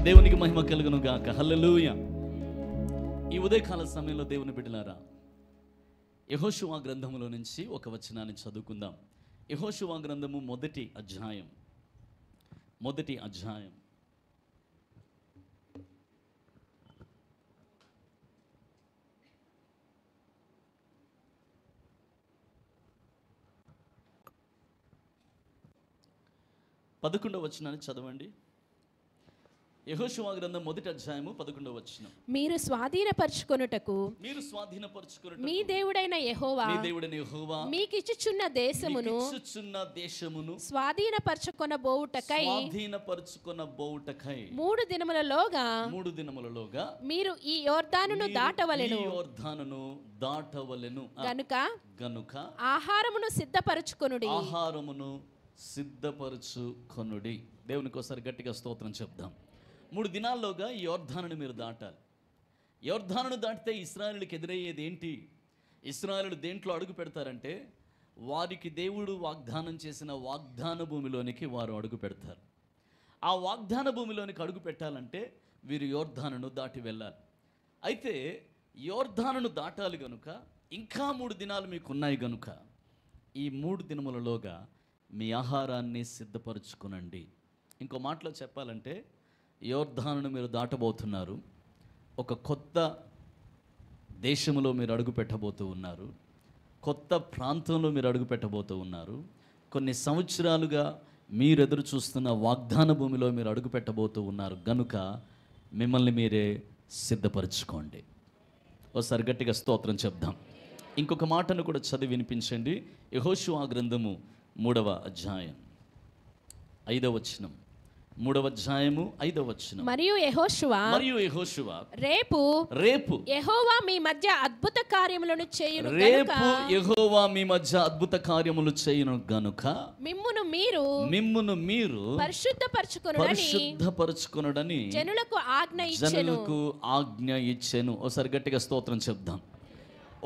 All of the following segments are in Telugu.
దేవునికి మహిమ కలుగును గాక. హల్లెలూయా. ఈ ఉదయకాల సమయంలో దేవుని బిడ్డలారా, యెహోషువ గ్రంథములో నుంచి ఒక వచనాన్ని చదువుకుందాం. యెహోషువ గ్రంథము మొదటి అధ్యాయం 11వ వచనాన్ని చదవండి. యెహోషువ గ్రంథం మొదటి అధ్యాయము 11వ వచనం. మీరు స్వాధీనపరచుకొనుటకు మీ దేవుడైన యెహోవా మీకిచ్చుచున్న దేశమును స్వాధీనపరచుకొనబోవుటకై 3 దినములలోగా మీరు ఈ యోర్దానును దాటవలెను. గనుక ఆహారమును సిద్ధపరచుకొనుడి. దేవునికి ఒకసారి గట్టిగా స్తోత్రం చెప్దాం. 3 దినాల్లోగా ఈ యోర్దానును మీరు దాటాలి. యోర్దానును దాటితే ఇశ్రాయేలుకి ఎదురయ్యేది ఏంటి? ఇశ్రాయేలు దేంట్లో అడుగు పెడతారంటే, వారికి దేవుడు వాగ్దానం చేసిన వాగ్దాన భూమిలోనికి వారు అడుగు పెడతారు. ఆ వాగ్దాన భూమిలోనికి అడుగు పెట్టాలంటే వీరు యోర్దానును దాటి వెళ్ళాలి. అయితే యోర్దానును దాటాలి గనుక ఇంకా 3 దినాలు మీకు ఉన్నాయి గనుక ఈ 3 దినములలోగా మీ ఆహారాన్ని సిద్ధపరచుకునండి. ఇంకో మాటలో చెప్పాలంటే, యోర్దానును మీరు దాటబోతున్నారు. ఒక కొత్త దేశంలో మీరు అడుగు పెట్టబోతూ ఉన్నారు. కొత్త ప్రాంతంలో మీరు అడుగు పెట్టబోతూ ఉన్నారు. కొన్ని సంవత్సరాలుగా మీరు ఎదురు చూస్తున్న వాగ్దాన భూమిలో మీరు అడుగు పెట్టబోతూ ఉన్నారు. గనుక మిమ్మల్ని మీరే సిద్ధపరచుకోండి. ఒకసారి గట్టిగా స్తోత్రం చెప్దాం. ఇంకొక మాటను కూడా చదివి వినిపించండి. యెహోషువ గ్రంథము 3వ అధ్యాయం 5వ వచనం. 3వ అధ్యాయము 5వ వచనం. మరియు యెహోషువ రేపు యెహోవా మీ మధ్య అద్భుత కార్యములను చేయును గనుక మిమ్మును మీరు పరిశుద్ధపరచుకొనుడని జనులకు ఆజ్ఞ ఇచ్చెను. ఒకసారి గట్టిగా స్తోత్రం చెప్దాం.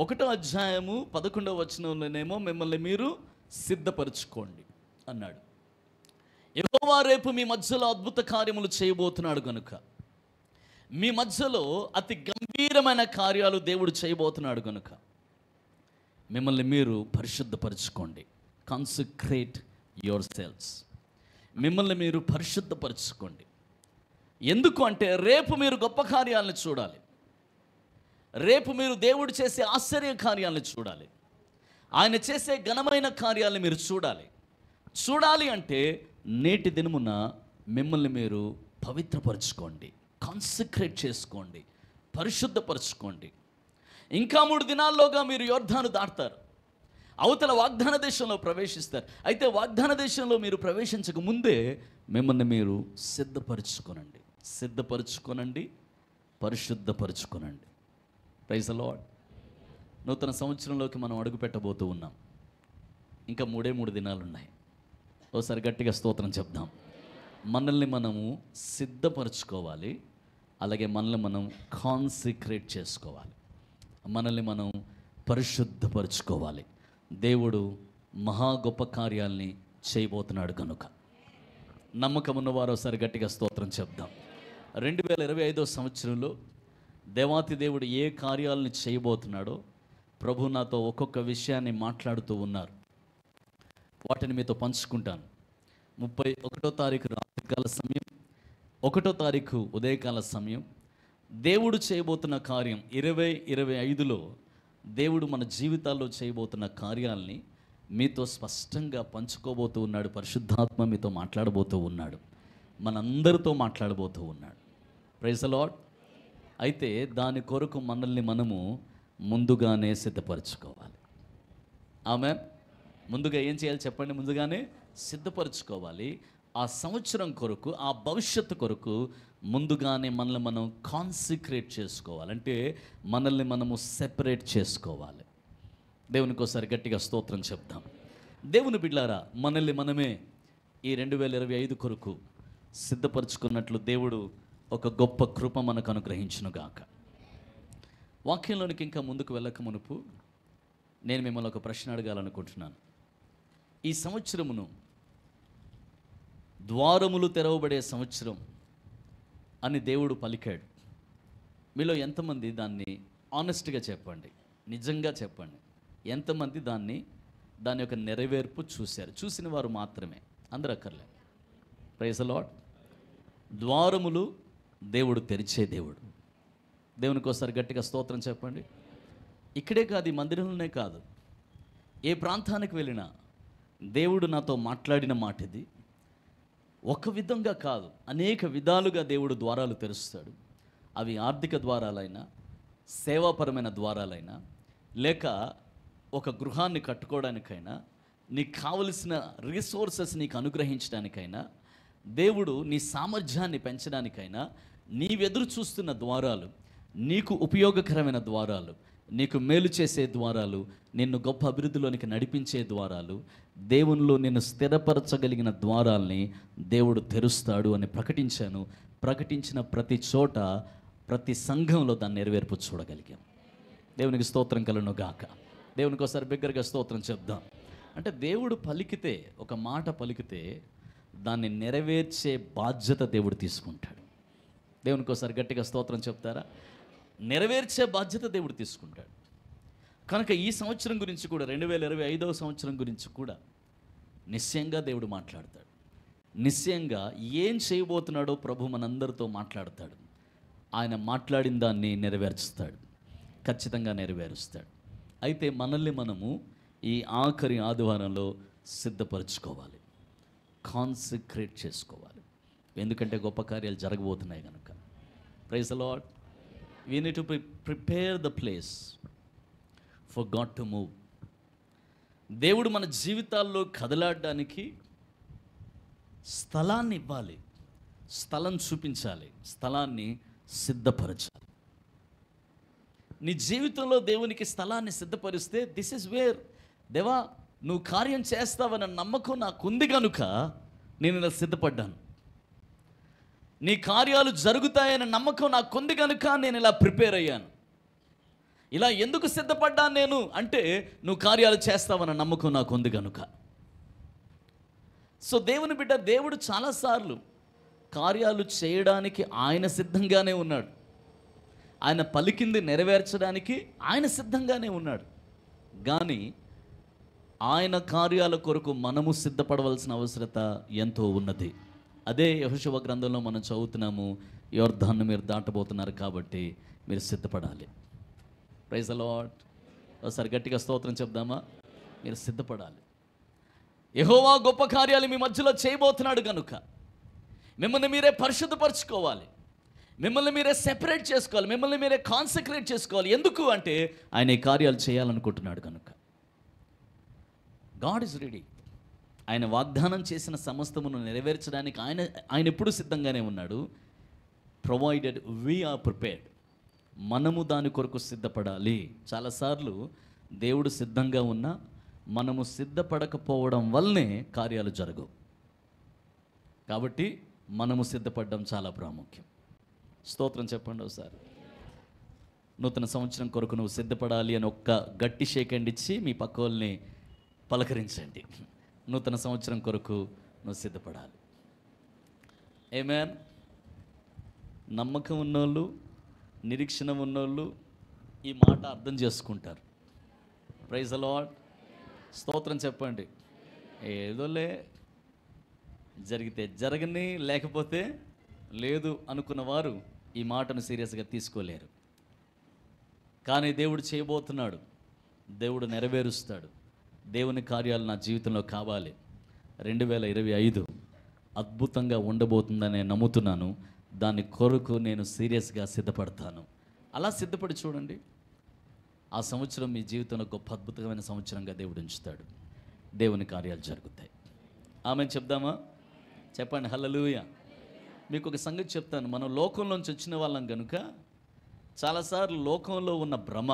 1వ అధ్యాయము 11వ వచనంలోనేమో మిమ్మల్ని మీరు సిద్ధపరచుకోండి అన్నాడు. యెహోవా రేపు మీ మధ్యలో అద్భుత కార్యములు చేయబోతున్నాడు గనుక, మీ మధ్యలో అతి గంభీరమైన కార్యాలు దేవుడు చేయబోతున్నాడు గనుక మిమ్మల్ని మీరు పరిశుద్ధపరచుకోండి. Consecrate your selves. మిమ్మల్ని మీరు పరిశుద్ధపరచుకోండి. ఎందుకు అంటే, రేపు మీరు గొప్ప కార్యాలను చూడాలి. రేపు మీరు దేవుడు చేసే ఆశ్చర్య కార్యాలను చూడాలి. ఆయన చేసే ఘనమైన కార్యాలను మీరు చూడాలి అంటే నేటి దినమున మిమ్మల్ని మీరు పవిత్రపరచుకోండి, కాన్సక్రేట్ చేసుకోండి, పరిశుద్ధపరచుకోండి. ఇంకా 3 దినాల్లోగా మీరు యోర్దాను దాటుతారు. అవతల వాగ్దాన దేశంలో ప్రవేశిస్తారు. అయితే వాగ్దాన దేశంలో మీరు ప్రవేశించక ముందే మిమ్మల్ని మీరు సిద్ధపరచుకోనండి, పరిశుద్ధపరచుకోనండి. Praise the Lord. నూతన సంవత్సరంలోకి మనం అడుగు పెట్టబోతూ ఉన్నాం. ఇంకా 3 దినాలు ఉన్నాయి. ఒకసారి గట్టిగా స్తోత్రం చెప్దాం. మనల్ని మనము సిద్ధపరచుకోవాలి. అలాగే మనల్ని మనం కాన్సక్రేట్ చేసుకోవాలి. మనల్ని మనం పరిశుద్ధపరచుకోవాలి. దేవుడు మహా గొప్ప కార్యాల్ని చేయబోతున్నాడు కనుక నమ్మకం ఉన్నవారు ఒకసారి గట్టిగా స్తోత్రం చెప్దాం. 2025వ సంవత్సరంలో దేవాతి దేవుడు ఏ కార్యాలను చేయబోతున్నాడో ప్రభు నాతో ఒక్కొక్క విషయాన్ని మాట్లాడుతూ ఉన్నారు. వాటిని మీతో పంచుకుంటాను. 31వ తారీఖు రాత్రికాల సమయం, 1వ తారీఖు ఉదయకాల సమయం, దేవుడు చేయబోతున్న కార్యం 2025లో దేవుడు మన జీవితాల్లో చేయబోతున్న కార్యాలని మీతో స్పష్టంగా పంచుకోబోతూ ఉన్నాడు. పరిశుద్ధాత్మ మీతో మాట్లాడబోతూ ఉన్నాడు. మనందరితో మాట్లాడబోతూ ఉన్నాడు. Praise the lord. అయితే దాని కొరకు మనల్ని మనము ముందుగానే సిద్ధపరచుకోవాలి. ఆమేన్. ముందుగా ఏం చేయాలి చెప్పండి? ముందుగానే సిద్ధపరచుకోవాలి. ఆ సంవత్సరం కొరకు, ఆ భవిష్యత్తు కొరకు ముందుగానే మనల్ని మనం కాన్సక్రేట్ చేసుకోవాలి. అంటే మనల్ని మనము సెపరేట్ చేసుకోవాలి. దేవునికి ఒకసారి గట్టిగా స్తోత్రం చెప్దాం. దేవుని బిడ్డలారా, మనల్ని మనమే ఈ 2025 కొరకు సిద్ధపరచుకున్నట్లు దేవుడు ఒక గొప్ప కృప మనకు అనుగ్రహించునుగాక. వాక్యంలోనికి ఇంకా ముందుకు వెళ్ళక మునుపు నేను మిమ్మల్ని ఒక ప్రశ్న అడగాలనుకుంటున్నాను. ఈ సంవత్సరమును ద్వారములు తెరవబడే సంవత్సరం, అని దేవుడు పలికాడు. మీలో ఎంతమంది దాన్ని ఆనెస్ట్గా చెప్పండి, నిజంగా చెప్పండి, ఎంతమంది దాని యొక్క నెరవేర్పు చూశారు? చూసిన వారు మాత్రమే, అందరూ అక్కర్లే. Praise the lord. ద్వారములు దేవుడు తెరిచే దేవుడు. దేవునికి ఒకసారి గట్టిగా స్తోత్రం చెప్పండి. ఇక్కడే కాదు, ఈ మందిరంలోనే కాదు, ఏ ప్రాంతానికి వెళ్ళినా దేవుడు నాతో మాట్లాడిన మాట ఇది. ఒక విధంగా కాదు, అనేక విధాలుగా దేవుడు ద్వారాలు తెరుస్తాడు. అవి ఆర్థిక ద్వారాలైనా, సేవాపరమైన ద్వారాలైనా, లేక ఒక గృహాన్ని కట్టుకోవడానికైనా, నీకు కావలసిన రిసోర్సెస్ నీకు అనుగ్రహించడానికైనా, దేవుడు నీ సామర్థ్యాన్ని పెంచడానికైనా, నీవెదురు చూస్తున్న ద్వారాలు, నీకు ఉపయోగకరమైన ద్వారాలు, నీకు మేలు చేసే ద్వారాలు, నిన్ను గొప్ప అభివృద్ధిలోనికి నడిపించే ద్వారాలు, దేవునిలో నిన్ను స్థిరపరచగలిగిన ద్వారాల్ని దేవుడు తెరుస్తాడు అని ప్రకటించాను. ప్రకటించిన ప్రతి చోట, ప్రతి సంఘంలో దాన్ని నెరవేర్పు చూడగలిగాం. దేవునికి స్తోత్రం కలుగును గాక. దేవునికి ఒకసారి బిగ్గరగా స్తోత్రం చెప్దాం. అంటే దేవుడు పలికితే, ఒక మాట పలికితే దాన్ని నెరవేర్చే బాధ్యత దేవుడు తీసుకుంటాడు. దేవునికి ఒకసారి గట్టిగా స్తోత్రం చెప్తారా? నెరవేర్చే బాధ్యత దేవుడు తీసుకుంటాడు. కనుక ఈ సంవత్సరం గురించి కూడా, 2025వ సంవత్సరం గురించి కూడా నిశ్చయంగా దేవుడు మాట్లాడతాడు. నిశ్చయంగా ఏం చేయబోతున్నాడో ప్రభు మనందరితో మాట్లాడతాడు. ఆయన మాట్లాడిన దాన్ని నెరవేర్చుతాడు, ఖచ్చితంగా నెరవేరుస్తాడు. అయితే మనల్ని మనము ఈ ఆఖరి ఆదివారంలో సిద్ధపరచుకోవాలి, కాన్సక్రేట్ చేసుకోవాలి. ఎందుకంటే గొప్ప కార్యాలు జరగబోతున్నాయి కనుక. Praise the lord. We need to prepare the place for god to move. దేవుడు మన జీవితాల్లో కదలాడడానికి స్థలాన్ని ఇవ్వాలి, స్థలం చూపించాలి, స్థలాన్ని సిద్ధపరచాలి. నీ జీవితంలో దేవునికి స్థలాన్ని సిద్ధపరిస్తే, దిస్ ఇస్ వేర్, దేవా నువ్వు కార్యం చేస్తావన్న నమ్మకం నాకుంది కనుక నేను ఇలా సిద్ధపడ్డాను. నీ కార్యాలు జరుగుతాయన్న నమ్మకం నాకుంది కనుక నేను ఇలా ప్రిపేర్ అయ్యాను. ఇలా ఎందుకు సిద్ధపడ్డాను నేను అంటే, నువ్వు కార్యాలు చేస్తావన్న నమ్మకం నాకు ఉంది కనుక. సో దేవుని బిడ్డ, దేవుడు చాలాసార్లు కార్యాలు చేయడానికి ఆయన సిద్ధంగానే ఉన్నాడు. ఆయన పలికింది నెరవేర్చడానికి ఆయన సిద్ధంగానే ఉన్నాడు. కానీ ఆయన కార్యాల కొరకు మనము సిద్ధపడవలసిన అవసరత ఎంతో ఉన్నది. అదే యెహోషువ గ్రంథంలో మనం చదువుతున్నాము, యొర్దాను మీరు దాటబోతున్నారు కాబట్టి మీరు సిద్ధపడాలి. Praise the lord. ఒకసారి గట్టిగా స్తోత్రం చెప్దామా? మీరు సిద్ధపడాలి. యెహోవా గొప్ప కార్యాలు మీ మధ్యలో చేయబోతున్నాడు కనుక మిమ్మల్ని మీరే పరిశుద్ధపరచుకోవాలి, మిమ్మల్ని మీరే సెపరేట్ చేసుకోవాలి, మిమ్మల్ని మీరే కాన్సక్రేట్ చేసుకోవాలి. ఎందుకు అంటే ఆయన ఈ కార్యాలు చేయాలనుకుంటున్నాడు కనుక. God is ready. ఆయన వాగ్దానం చేసిన సమస్తమును నెరవేర్చడానికి ఆయన ఎప్పుడు సిద్ధంగానే ఉన్నాడు. Provided we are prepared. మనము దాని కొరకు సిద్ధపడాలి. చాలాసార్లు దేవుడు సిద్ధంగా ఉన్నా మనము సిద్ధపడకపోవడం వల్లనే కార్యాలు జరగవు. కాబట్టి మనము సిద్ధపడడం చాలా ప్రాముఖ్యం. స్తోత్రం చెప్పండి ఒకసారి. నూతన సంవత్సరం కొరకు నువ్వు సిద్ధపడాలి అని ఒక్క గట్టి షేక్ హ్యాండ్ ఇచ్చి మీ పక్క వాళ్ళని పలకరించండి. నూతన సంవత్సరం కొరకు నువ్వు సిద్ధపడాలి. ఆమేన్. నమ్మకం ఉన్నోళ్ళు, నిరీక్షణ ఉన్నోళ్ళు ఈ మాట అర్థం చేసుకుంటారు. Praise the lord. స్తోత్రం చెప్పండి. ఏదోలే, జరిగితే జరగని, లేకపోతే లేదు అనుకున్న వారు ఈ మాటను సీరియస్గా తీసుకోలేరు. కానీ దేవుడు చేయబోతున్నాడు, దేవుడు నెరవేరుస్తాడు. దేవుని కార్యాలు నా జీవితంలో కావాలి. 2025 అద్భుతంగా ఉండబోతుందని నేను నమ్ముతున్నాను. దాని కొరకు నేను సీరియస్గా సిద్ధపడతాను. అలా సిద్ధపడి చూడండి, ఆ సంవత్సరం మీ జీవితంలో గొప్ప అద్భుతమైన సంవత్సరంగా దేవుడు ఉంచుతాడు. దేవుని కార్యాలు జరుగుతాయి. ఆమెను చెప్దామా? చెప్పండి హల్లెలూయా. మీకు ఒక సంగతి చెప్తాను. మనం లోకంలోంచి వచ్చిన వాళ్ళం కనుక చాలాసార్లు లోకంలో ఉన్న భ్రమ,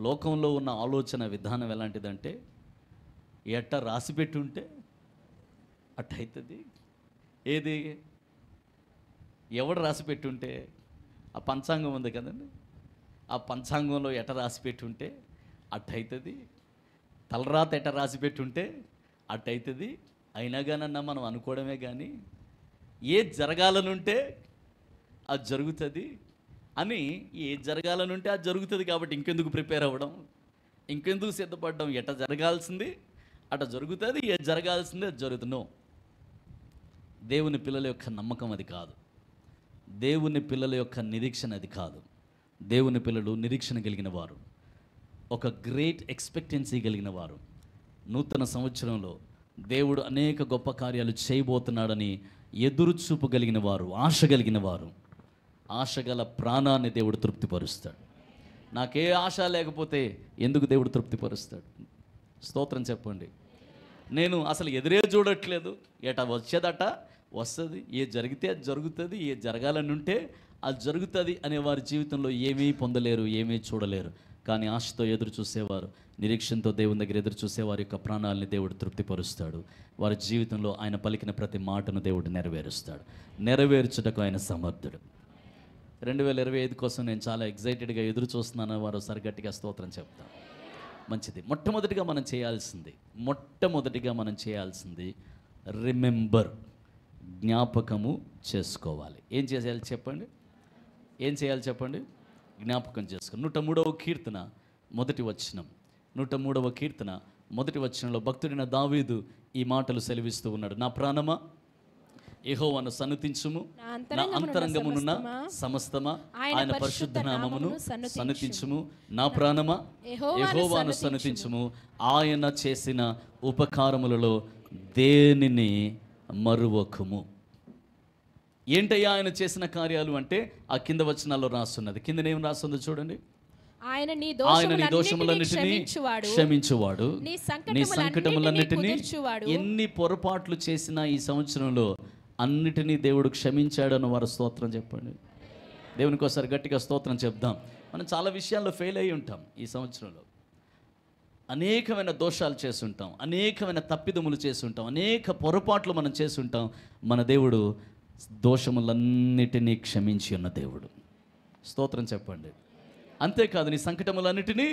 లోకంలో ఉన్న ఆలోచన విధానం ఎలాంటిదంటే, ఎట్ట రాసిపెట్టి ఉంటే అట్టయితుంది. ఏది ఎవడు రాసిపెట్టి ఉంటే, ఆ పంచాంగం ఉంది కదండి, ఆ పంచాంగంలో ఎట రాసిపెట్టి ఉంటే అట్టయితుంది. తలరాత ఎట రాసిపెట్టి ఉంటే అట్టయితుంది. అయినా కానన్నా మనం అనుకోవడమే కానీ, ఏది జరగాలనుంటే అది జరుగుతుంది అని, ఏది జరగాలని ఉంటే అది జరుగుతుంది కాబట్టి ఇంకెందుకు ప్రిపేర్ అవ్వడం, ఇంకెందుకు సిద్ధపడడం, ఎట జరగాల్సింది అట జరుగుతుంది, ఏది జరగాల్సింది అది జరుగుతుందో. దేవుని పిల్లల యొక్క నమ్మకం అది కాదు, దేవుని పిల్లల యొక్క నిరీక్షణ అది కాదు. దేవుని పిల్లలు నిరీక్షణ కలిగిన వారు, ఒక గ్రేట్ ఎక్స్పెక్టెన్సీ కలిగిన వారు. నూతన సంవత్సరంలో దేవుడు అనేక గొప్ప కార్యాలు చేయబోతున్నాడని ఎదురు చూపు కలిగిన వారు, ఆశ కలిగిన వారు. ఆశ గల ప్రాణాన్ని దేవుడు తృప్తిపరుస్తాడు. నాకే ఆశ లేకపోతే ఎందుకు దేవుడు తృప్తిపరుస్తాడు? స్తోత్రం చెప్పండి. నేను అసలు ఎదురే చూడట్లేదు, ఎట వచ్చేదట వస్తుంది, ఏ జరిగితే అది జరుగుతుంది, ఏ జరగాలని ఉంటే అది జరుగుతుంది అనే వారి జీవితంలో ఏమీ పొందలేరు, ఏమీ చూడలేరు. కానీ ఆశతో ఎదురు చూసేవారు, నిరీక్షణతో దేవుని దగ్గర ఎదురు చూసేవారి యొక్క ప్రాణాలని దేవుడు తృప్తిపరుస్తాడు. వారి జీవితంలో ఆయన పలికిన ప్రతి మాటను దేవుడు నెరవేరుస్తాడు. నెరవేర్చుటకు ఆయన సమర్థుడు. 2025 కోసం నేను చాలా ఎగ్జైటెడ్గా ఎదురు చూస్తున్నాను. వారు ఒకసారి గట్టిగా స్తోత్రం చెప్తాను. మంచిది. మొట్టమొదటిగా మనం చేయాల్సింది రిమెంబర్, జ్ఞాపకము చేసుకోవాలి. ఏం చేయాలి చెప్పండి? జ్ఞాపకం చేసుకోండి. 103వ కీర్తన మొదటి వచనం, 103వ కీర్తన మొదటి వచనంలో భక్తుడైన దావీదు ఈ మాటలు సెలవిస్తూ ఉన్నాడు. నా ప్రాణమా యెహోవాను సన్నుతించుము, నా అంతరంగమునున్న సమస్తమా ఆయన పరిశుద్ధ నామమును సన్నుతించుము. నా ప్రాణమా యెహోవాను సన్నుతించుము, ఆయన చేసిన ఉపకారములలో దేనిని మరువకుము. ఏంటయ్యా ఆయన చేసిన కార్యాలు అంటే ఆ కింద వచనాల్లో రాస్తున్నది. కిందనేం రాస్తుందో చూడండి. ఆయన నీ దోషములన్నిటినీ క్షమించువాడు, నీ సంకటములన్నిటినీ. ఎన్ని పొరపాట్లు చేసినా ఈ సంవత్సరంలో అన్నిటినీ దేవుడు క్షమించాడని వారు స్తోత్రం చెప్పండి. దేవునికి ఒకసారి గట్టిగా స్తోత్రం చెప్దాం. మనం చాలా విషయాల్లో ఫెయిల్ అయి ఉంటాం ఈ సంవత్సరంలో. అనేకమైన దోషాలు చేసుంటాం, అనేకమైన తప్పిదములు చేసుంటాం, అనేక పొరపాట్లు మనం చేసుంటాం. మన దేవుడు దోషములన్నిటినీ క్షమించి ఉన్న దేవుడు. స్తోత్రం చెప్పండి. అంతేకాదు, నీ సంకటములన్నిటినీ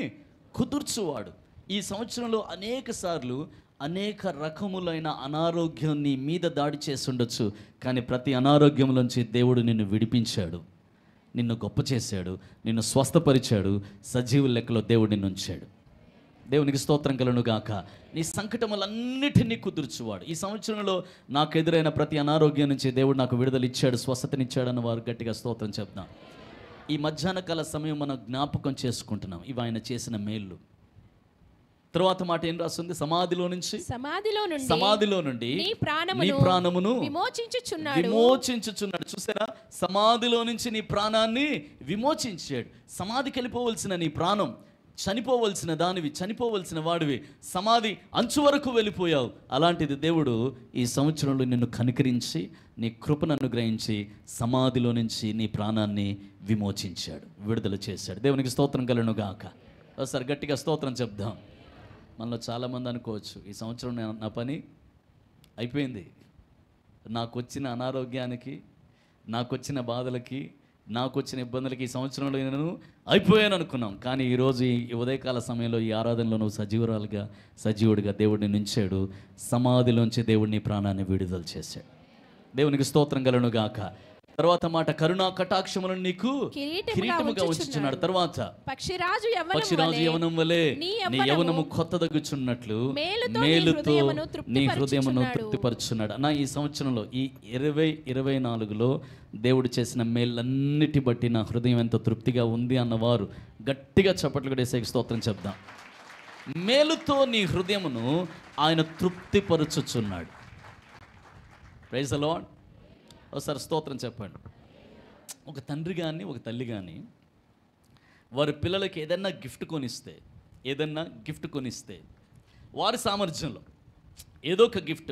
కుదుర్చువాడు. ఈ సంవత్సరంలో అనేక సార్లు అనేక రకములైన అనారోగ్యం నీ మీద దాడి చేసి ఉండొచ్చు. కానీ ప్రతి అనారోగ్యంలోంచి దేవుడు నిన్ను విడిపించాడు, నిన్ను గొప్ప చేశాడు, నిన్ను స్వస్థపరిచాడు, సజీవుల లెక్కలో దేవుడు నిన్ను ఉంచాడు. దేవునికి స్తోత్రం కలుగును గాక. నీ సంకటములన్నిటినీ కుదుర్చువాడు. ఈ సంవత్సరంలో నాకు ఎదురైన ప్రతి అనారోగ్యం నుంచి దేవుడు నాకు విడుదల ఇచ్చాడు, స్వస్థతనిచ్చాడు అన్న వారు గట్టిగా స్తోత్రం చెప్దాం. ఈ మధ్యాహ్న కాల సమయం మనం జ్ఞాపకం చేసుకుంటున్నాం ఇవి ఆయన చేసిన మేళ్ళు. తర్వాత మాట ఏం రాస్తుంది? సమాధిలో నుండి నీ ప్రాణమును విమోచించుచున్నాడు. చూసారా? సమాధిలో నుంచి నీ ప్రాణాన్ని విమోచించాడు. సమాధికి వెళ్ళిపోవలసిన నీ ప్రాణం, చనిపోవలసిన దానివి, చనిపోవలసిన వాడివి, సమాధి అంచు వరకు వెళ్ళిపోయావు. అలాంటిది దేవుడు ఈ సంవత్సరంలో నిన్ను కనికరించి నీ కృపను అనుగ్రహించి సమాధిలో నుంచి నీ ప్రాణాన్ని విమోచించాడు, విడుదల చేశాడు. దేవునికి స్తోత్రం కలుగును గాక. ఒకసారి గట్టిగా స్తోత్రం చెప్దాం. మనలో చాలామంది అనుకోవచ్చు, ఈ సంవత్సరం నా పని అయిపోయింది, నాకు వచ్చిన అనారోగ్యానికి, నాకు వచ్చిన బాధలకి, నాకు వచ్చిన ఇబ్బందులకి ఈ సంవత్సరంలో నేను అయిపోయాను అనుకున్నాం. కానీ ఈరోజు ఈ ఉదయకాల సమయంలో ఈ ఆరాధనలో నువ్వు సజీవుడిగా దేవుడిని నుంచాడు. సమాధిలోంచి దేవుడిని ప్రాణాన్ని విడుదల చేశాడు. దేవునికి స్తోత్రం కలుగును గాక. తర్వాత మాట, కరుణా కటాక్షములను నీకు కిరీటముగా ఉంచుచున్నాడు. తర్వాత పక్షిరాజు యవనం వలె నీ యవనము కొత్తదగుచున్నట్లు మేలుతో నీ హృదయమును తృప్తిపరుచున్నాడు. అన్న, ఈ సంవత్సరంలో ఈ 2024లో దేవుడు చేసిన మేళ్ళన్నిటి బట్టి నా హృదయం ఎంతో తృప్తిగా ఉంది అన్నవారు గట్టిగా చప్పట్లు కొట్టేసే స్తోత్రం చెప్దాం. మేలుతో నీ హృదయమును ఆయన తృప్తిపరుచుచున్నాడు. Praise the lord. ఒకసారి స్తోత్రం చెప్పండి. ఒక తండ్రి కానీ ఒక తల్లి కానీ వారి పిల్లలకి ఏదన్నా గిఫ్ట్ కొనిస్తే వారి సామర్థ్యంలో ఏదో ఒక గిఫ్ట్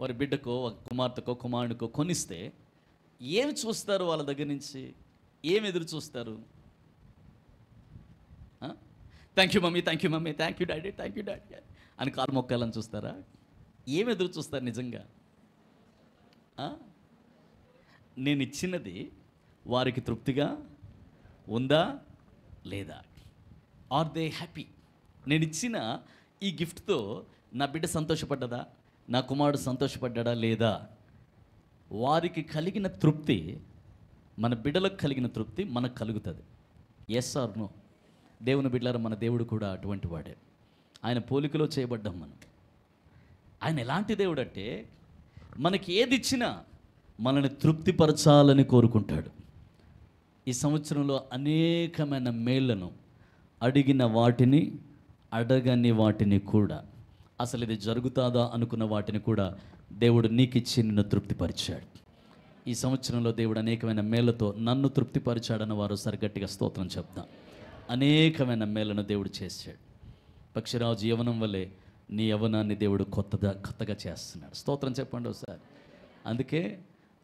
వారి బిడ్డకో, కుమార్తెకో, కుమారుడికో కొనిస్తే ఏమి చూస్తారు? వాళ్ళ దగ్గర నుంచి ఏమి ఎదురు చూస్తారు? Thank you mummy, thank you mummy, thank you daddy అని కాలు మొక్కాలని చూస్తారా? ఏమి ఎదురు చూస్తారు నిజంగా? నేను ఇచ్చినది వారికి తృప్తిగా ఉందా లేదా? Are they happy? నేను ఇచ్చిన ఈ గిఫ్ట్తో నా బిడ్డ సంతోషపడ్డదా, నా కుమారుడు సంతోషపడ్డా లేదా? వారికి కలిగిన తృప్తి మన బిడ్డలకు కలిగిన తృప్తి మనకు కలుగుతుంది. Yes or no? దేవుని బిడ్డలారా, మన దేవుడు కూడా అటువంటి వాడే. ఆయన పోలికలో చేయబడ్డాం మనం. ఆయన ఎలాంటి దేవుడు అంటే, మనకి ఏది ఇచ్చినా మనల్ని తృప్తిపరచాలని కోరుకుంటాడు. ఈ సంవత్సరంలో అనేకమైన మేళ్లను, అడిగిన వాటిని, అడగని వాటిని కూడా, అసలు ఇది జరుగుతుందా అనుకున్న వాటిని కూడా దేవుడు నీకు ఇచ్చి నిన్ను తృప్తిపరిచాడు. ఈ సంవత్సరంలో దేవుడు అనేకమైన మేళ్లతో నన్ను తృప్తిపరిచాడన్న వారు సరిగట్టిగా స్తోత్రం చెప్తాం. అనేకమైన మేళ్లను దేవుడు చేశాడు. పక్షిరాజు యవనం వల్లే నీ యవనాన్ని దేవుడు కొత్తగా చేస్తున్నాడు. స్తోత్రం చెప్పండి ఒకసారి. అందుకే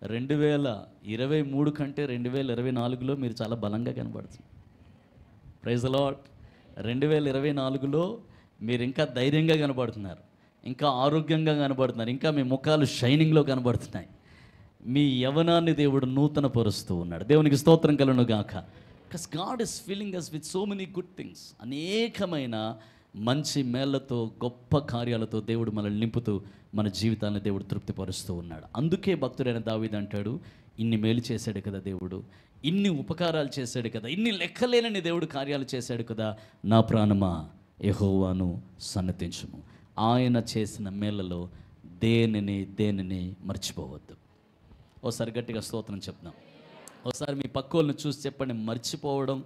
2023 కంటే 2024లో మీరు చాలా బలంగా కనబడుతుంది. Praise the lord. 2024లో మీరు ఇంకా ధైర్యంగా కనబడుతున్నారు, ఇంకా ఆరోగ్యంగా కనబడుతున్నారు, ఇంకా మీ ముఖాలు షైనింగ్లో కనబడుతున్నాయి. మీ యవనాన్ని దేవుడు నూతన పరుస్తూ ఉన్నాడు. దేవునికి స్తోత్రం కలుగును గాక. Because god is filling us with so many good things. అనేకమైన మంచి మేళ్లతో, గొప్ప కార్యాలతో దేవుడు మనల్ని నింపుతూ మన జీవితాన్ని దేవుడు తృప్తిపరుస్తూ ఉన్నాడు. అందుకే భక్తుడైన దావీదు అంటాడు, ఇన్ని మేలు చేశాడు కదా దేవుడు, ఇన్ని ఉపకారాలు చేశాడు కదా, ఇన్ని లెక్కలేనని దేవుడు కార్యాలు చేశాడు కదా, నా ప్రాణమా యెహోవాను సన్నతించుము. ఆయన చేసిన మేళ్లలో దేనిని మర్చిపోవద్దు. ఓసారి గట్టిగా స్తోత్రం చెప్దాం. ఒకసారి మీ పక్కోళ్ళని చూసి చెప్పండి, మర్చిపోవడం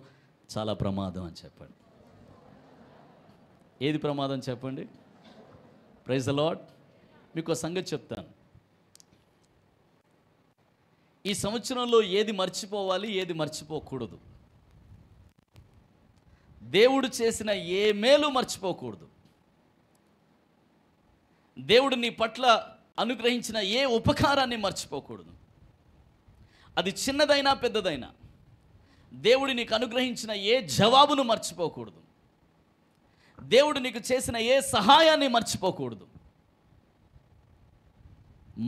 చాలా ప్రమాదం అని చెప్పండి. ఏది ప్రమాదం చెప్పండి? Praise the lord. మీకు ఒక సంగతి చెప్తాను. ఈ సంవత్సరంలో ఏది మర్చిపోవాలి, ఏది మర్చిపోకూడదు. దేవుడు చేసిన ఏ మేలు మర్చిపోకూడదు. దేవుడు నీ పట్ల అనుగ్రహించిన ఏ ఉపకారాన్ని మర్చిపోకూడదు. అది చిన్నదైనా పెద్దదైనా. దేవుడు నీకు అనుగ్రహించిన ఏ జవాబును మర్చిపోకూడదు. దేవుడు నీకు చేసిన ఏ సహాయాన్ని మర్చిపోకూడదు.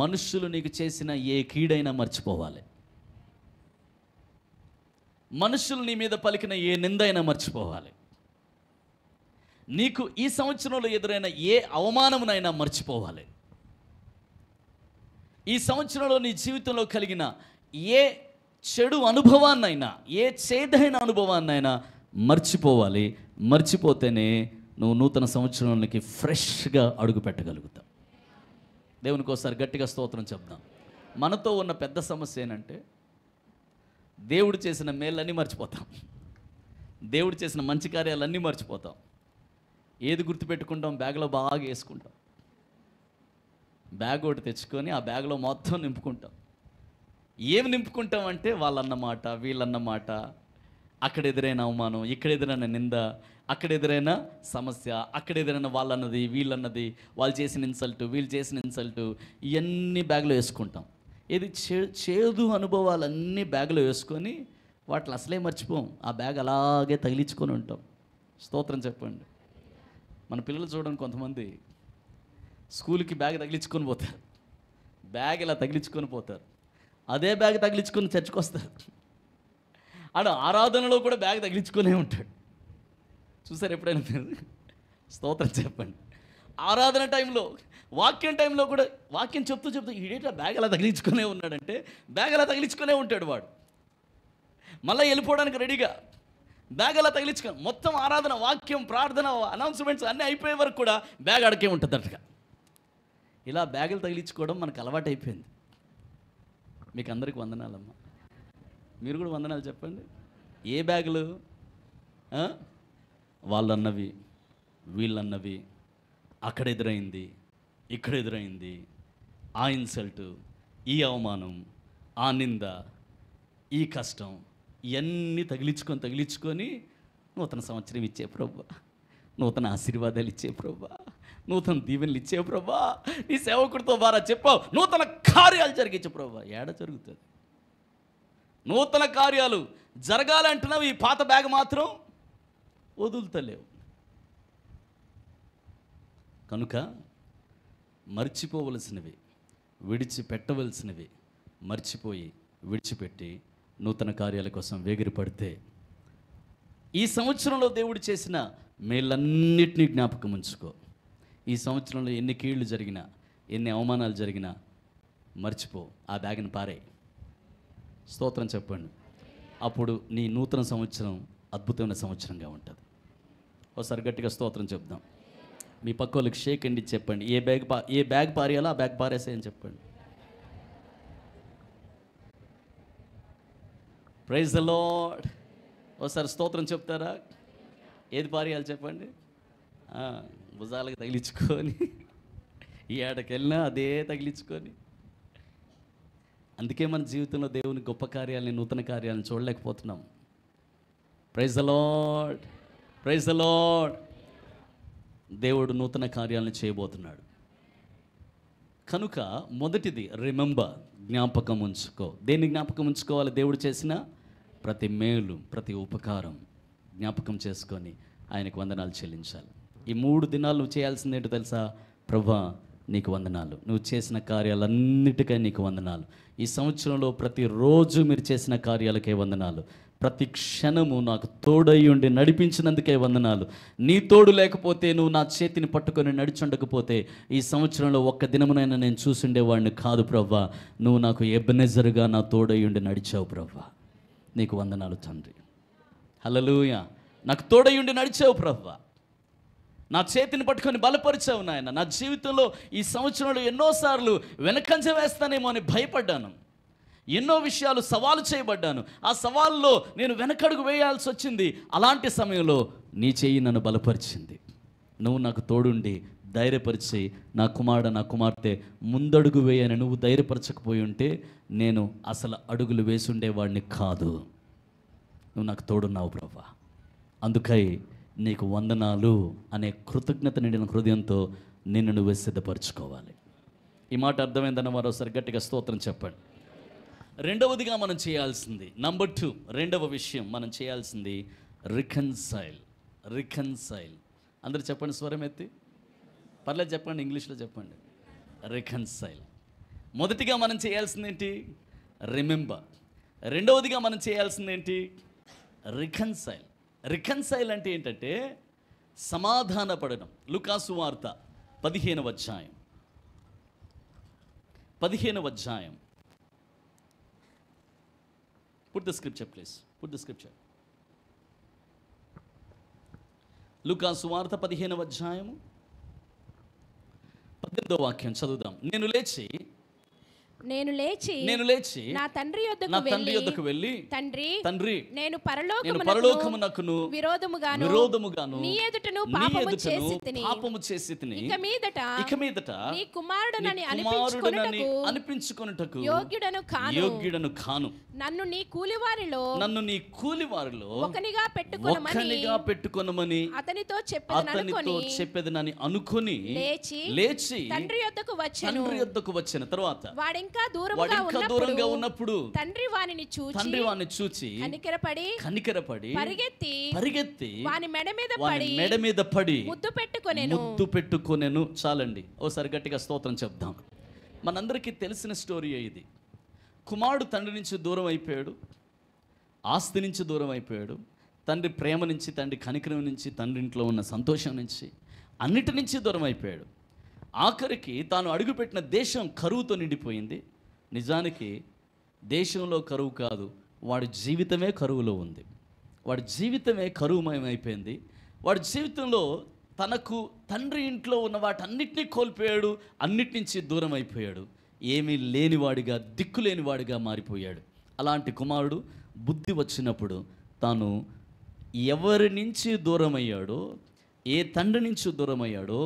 మనుష్యులు నీకు చేసిన ఏ కీడైనా మర్చిపోవాలి. మనుష్యులు నీ మీద పలికిన ఏ నిందైనా మర్చిపోవాలి. నీకు ఈ సంవత్సరంలో ఎదురైన ఏ అవమానమునైనా మర్చిపోవాలి. ఈ సంవత్సరంలో నీ జీవితంలో కలిగిన ఏ చెడు అనుభవాన్నైనా, ఏ చేదైన అనుభవాన్నైనా మర్చిపోవాలి. మర్చిపోతేనే నువ్వు నూతన సంవత్సరంలోకి ఫ్రెష్గా అడుగు పెట్టగలుగుతావు. దేవునికి ఒకసారి గట్టిగా స్తోత్రం చెప్దాం. మనతో ఉన్న పెద్ద సమస్య ఏంటంటే, దేవుడు చేసిన మేళ్ళన్నీ మర్చిపోతాం, దేవుడు చేసిన మంచి కార్యాలన్నీ మర్చిపోతాం. ఏది గుర్తుపెట్టుకుంటాం? బ్యాగ్లో బాగా వేసుకుంటాం. బ్యాగ్ ఒకటి తెచ్చుకొని ఆ బ్యాగ్లో మొత్తం నింపుకుంటాం. ఏమి నింపుకుంటాం అంటే, వాళ్ళన్నమాట, వీళ్ళన్నమాట, అక్కడ ఎదురైన అవమానం, ఇక్కడ ఎదురైన నింద, అక్కడ ఎదురైన సమస్య, అక్కడ ఎదురైన వాళ్ళన్నది, వీళ్ళన్నది, వాళ్ళు చేసిన ఇన్సల్టు, వీళ్ళు చేసిన ఇన్సల్టు, ఇవన్నీ బ్యాగ్లో వేసుకుంటాం. ఇది చేదు అనుభవాలన్నీ బ్యాగ్లో వేసుకొని వాటిని అసలే మర్చిపోం. ఆ బ్యాగ్ అలాగే తగిలించుకొని ఉంటాం. స్తోత్రం చెప్పండి. మన పిల్లలు చూడండి, కొంతమంది స్కూల్కి బ్యాగ్ తగిలించుకొని పోతారు. బ్యాగ్ ఇలా తగిలించుకొని పోతారు. అదే బ్యాగ్ తగిలించుకొని చర్చికి వస్తారు. ఆడ ఆరాధనలో కూడా బ్యాగ్ తగిలించుకొనే ఉంటాడు. చూసారు ఎప్పుడైనా మీరు? స్తోత్రం చెప్పండి. ఆరాధన టైంలో, వాక్యం టైంలో కూడా వాక్యం చెప్తూ ఈడేట బ్యాగ్ అలా తగిలించుకునే ఉన్నాడంటే, బ్యాగ్ అలా తగిలించుకునే ఉంటాడు వాడు. మళ్ళీ వెళ్ళిపోవడానికి రెడీగా బ్యాగ్ అలా తగిలించుకొని, మొత్తం ఆరాధన, వాక్యం, ప్రార్థన, అనౌన్స్మెంట్స్ అన్నీ అయిపోయే వరకు కూడా బ్యాగ్ అడకే ఉంటుంది అట్టుగా. ఇలా బ్యాగులు తగిలించుకోవడం మనకు అలవాటు అయిపోయింది. మీకు అందరికి వందనాలమ్మా. మీరు కూడా వందనాలు చెప్పండి. ఏ బ్యాగులు? వాళ్ళన్నవి, వీళ్ళన్నవి, అక్కడ ఎదురైంది, ఇక్కడ ఎదురైంది, ఆ ఇన్సల్టు, ఈ అవమానం, ఆ నింద, ఈ కష్టం, ఇవన్నీ తగిలించుకొని నూతన సంవత్సరం ఇచ్చే ప్రభువా, నూతన ఆశీర్వాదాలు ఇచ్చే ప్రభువా, నూతన దీవెనలు ఇచ్చే ప్రభువా, నీ సేవకుడితో ద్వారా చెప్పావు నూతన కార్యాలు జరిగించే ప్రభువా. ఏడ జరుగుతుంది? నూతన కార్యాలు జరగాలంటున్నావు, ఈ పాత బ్యాగ్ మాత్రం వదులుతలేవు. కనుక మర్చిపోవలసినవి, విడిచిపెట్టవలసినవి మర్చిపోయి విడిచిపెట్టి నూతన కార్యాల కోసం వేగిరపడితే ఈ సంవత్సరంలో దేవుడు చేసిన మేలన్నిటినీ జ్ఞాపకం ఉంచుకో. ఈ సంవత్సరంలో ఎన్ని కీళ్ళు జరిగినా, ఎన్ని అవమానాలు జరిగినా మర్చిపో. ఆ బ్యాగ్ని పారే. స్తోత్రం చెప్పండి. అప్పుడు నీ నూతన సంవత్సరం అద్భుతమైన సంవత్సరంగా ఉంటుంది. ఒకసారి గట్టిగా స్తోత్రం చెప్దాం. మీ పక్క వాళ్ళకి షేక్ అండి చెప్పండి. ఏ బ్యాగ్ పారేయాలో ఆ బ్యాగ్ పారేసేయని చెప్పండి. Praise the lord. ఒకసారి స్తోత్రం చెప్తారా? ఏది పారేయాలి చెప్పండి. భుజాలకు తగిలించుకొని ఈ ఏడకెళ్ళినా అదే తగిలించుకొని. అందుకే మన జీవితంలో దేవుని గొప్ప కార్యాలని, నూతన కార్యాలను చూడలేకపోతున్నాం. Praise the lord, praise the Lord. దేవుడు నూతన కార్యాలను చేయబోతున్నాడు కనుక మొదటిది రిమెంబర్, జ్ఞాపకం ఉంచుకో. దేన్ని జ్ఞాపకం ఉంచుకోవాలి? దేవుడు చేసిన ప్రతి మేలు, ప్రతి ఉపకారం జ్ఞాపకం చేసుకొని ఆయనకు వందనాలు చెల్లించాలి. ఈ 3 దినాలు నువ్వు చేయాల్సింది ఏంటో తెలుసా? ప్రభా నీకు వందనాలు, నువ్వు చేసిన కార్యాలన్నిటికీ నీకు వందనాలు. ఈ సంవత్సరంలో ప్రతిరోజు మీరు చేసిన కార్యాలకే వందనాలు. ప్రతి క్షణము నాకు తోడై ఉండి నడిపించినందుకే వందనాలు. నీ తోడు లేకపోతే, నువ్వు నా చేతిని పట్టుకొని నడిచుండకపోతే ఈ సంవత్సరంలో ఒక్క దినమునైనా నేను చూసుండేవాడిని కాదు ప్రభా. నువ్వు నాకు ఎబెనెజరుగా నా తోడై ఉండి నడిచావు ప్రభా. నీకు వందనాలు తండ్రి. హల్లెలూయా. నాకు తోడై ఉండి నడిచావు ప్రభా. నా చేతిని పట్టుకొని బలపరిచావు నాయన. నా జీవితంలో ఈ సంవత్సరంలో ఎన్నోసార్లు వెనకంజ వేస్తానేమో అని భయపడ్డాను. ఎన్నో విషయాలు సవాలు చేయబడ్డాను. ఆ సవాల్లో నేను వెనకడుగు వేయాల్సి వచ్చింది. అలాంటి సమయంలో నీ చెయ్యి నన్ను బలపరిచింది. నువ్వు నాకు తోడుండి ధైర్యపరిచి, నా కుమారుడు, నా కుమార్తె ముందడుగు వేయని నువ్వు ధైర్యపరచకపోయి ఉంటే నేను అసలు అడుగులు వేసుండేవాడిని కాదు. నువ్వు నాకు తోడున్నావు ప్రభా. అందుకై నీకు వందనాలు అనే కృతజ్ఞత నిండిన హృదయంతో నిన్ను నువ్వు సిద్ధపరచుకోవాలి. ఈ మాట అర్థమైందన్న మరోసారి గట్టిగా స్తోత్రం చెప్పండి. రెండవదిగా మనం చేయాల్సింది, నంబర్ 2, రెండవ విషయం మనం చేయాల్సింది రికన్సైల్. రికన్సైల్ అందరూ చెప్పండి, స్వరం ఎత్తి. పర్లేదు చెప్పండి, ఇంగ్లీష్లో చెప్పండి. రికన్సైల్. మొదటిగా మనం చేయాల్సింది ఏంటి? రిమెంబర్. రెండవదిగా మనం చేయాల్సింది ఏంటి? రికన్సైల్. రికన్సైల్ అంటే ఏంటంటే సమాధానపడడం. లూకాసు వార్త 15వ అధ్యాయం. 15వ అధ్యాయం. Put the scripture please. Put the scripture. లూకాసు వార్త 15వ అధ్యాయము 18వ వాక్యం చదువుదాం. నేను లేచి నా తండ్రి యొద్దకు వెళ్ళి తండ్రి నేను పరలోకమునకును విరోధముగాను నీ ఎదుటను పాపము చేసితిని. ఇక మీదట నీ కుమారుడనని అనిపించుకొనుటకు యోగ్యుడను కాను. నన్ను నీ కూలివారిలో ఒకనిగా పెట్టుకొనమని అతనితో చెప్పేదనని అనుకొని లేచి తండ్రి యొద్దకు వచ్చెను. తర్వాత వాడింకా దూరంగా ఉన్నప్పుడు తండ్రి వానిని చూచి కనికరపడి పరిగెత్తి వాని మెడ మీద పడి ముద్దు పెట్టుకొనెను. చాలండి, ఓసారి గట్టిగా స్తోత్రం చెప్దాం. మనందరికీ తెలిసిన స్టోరీ ఇది. కుమారుడు తండ్రి నుంచి దూరం అయిపోయాడు, ఆస్తి నుంచి దూరం అయిపోయాడు, తండ్రి ప్రేమ నుంచి, తండ్రి కనికరం నుంచి, తండ్రి ఇంట్లో ఉన్న సంతోషం నుంచి, అన్నిటి నుంచి దూరం అయిపోయాడు. ఆఖరికి తాను అడుగుపెట్టిన దేశం కరువుతో నిండిపోయింది. నిజానికి దేశంలో కరువు కాదు, వాడి జీవితమే కరువులో ఉంది. వాడి జీవితమే కరువుమయమైపోయింది. వాడి జీవితంలో తనకు తండ్రి ఇంట్లో ఉన్న వాటన్నిటినీ కోల్పోయాడు, అన్నిటి నుంచి దూరం అయిపోయాడు. ఏమీ లేనివాడిగా, దిక్కులేనివాడిగా మారిపోయాడు. అలాంటి కుమారుడు బుద్ధి వచ్చినప్పుడు తాను ఎవరి నుంచి దూరం అయ్యాడో, ఏ తండ్రి నుంచి దూరం అయ్యాడో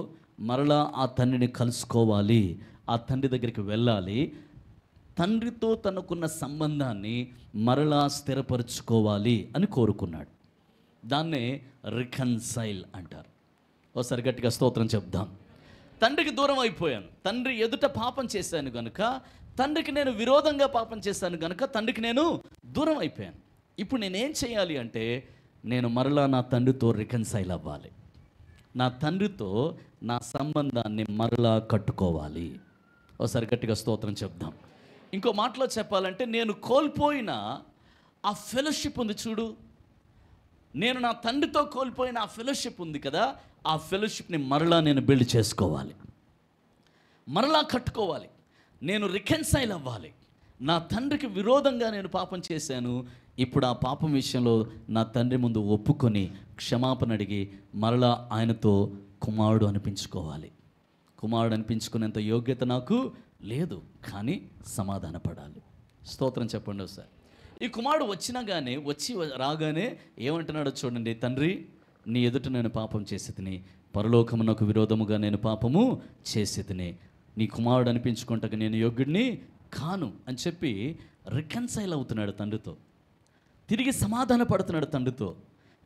మరలా ఆ తండ్రిని కలుసుకోవాలి, ఆ తండ్రి దగ్గరికి వెళ్ళాలి, తండ్రితో తనకున్న సంబంధాన్ని మరలా స్థిరపరచుకోవాలి అని కోరుకున్నాడు. దాన్నే రికన్సైల్ అంటారు. ఒకసారి గట్టిగా స్తోత్రం చెప్దాం. తండ్రికి దూరం అయిపోయాను, తండ్రి ఎదుట పాపం చేశాను కనుక, తండ్రికి నేను విరోధంగా పాపం చేశాను కనుక తండ్రికి నేను దూరం అయిపోయాను. ఇప్పుడు నేనేం చేయాలి అంటే, నేను మరలా నా తండ్రితో రికన్సైల్ అవ్వాలి, నా తండ్రితో నా సంబంధాన్ని మరలా కట్టుకోవాలి. ఒకసారి గట్టిగా స్తోత్రం చెప్దాం. ఇంకో మాటలో చెప్పాలంటే, నేను కోల్పోయిన ఆ ఫెలోషిప్ ఉంది చూడు, నేను నా తండ్రితో కోల్పోయిన ఆ ఫెలోషిప్ ఉంది కదా, ఆ ఫెలోషిప్ని మరలా నేను బిల్డ్ చేసుకోవాలి, మరలా కట్టుకోవాలి. నేను రికన్సైల్ అవ్వాలి. నా తండ్రికి విరోధంగా నేను పాపం చేశాను, ఇప్పుడు ఆ పాపం విషయంలో నా తండ్రి ముందు ఒప్పుకొని క్షమాపణ అడిగి మరలా ఆయనతో కుమారుడు అనిపించుకోవాలి. కుమారుడు అనిపించుకునేంత యోగ్యత నాకు లేదు, కానీ సమాధానపడాలి. స్తోత్రం చెప్పండి ఒకసారి. ఈ కుమారుడు రాగానే ఏమంటున్నాడో చూడండి. తండ్రి, నీ ఎదుట నేను పాపం చేసి తిని, పరలోకమునకు విరోధముగా నేను పాపము చేసి తిని, నీ కుమారుడు అనిపించుకుంటకు నేను యోగ్యుడిని కాను అని చెప్పి రికన్సైల్ అవుతున్నాడు తండ్రితో. తిరిగి సమాధాన పడుతున్నాడు తండ్రితో,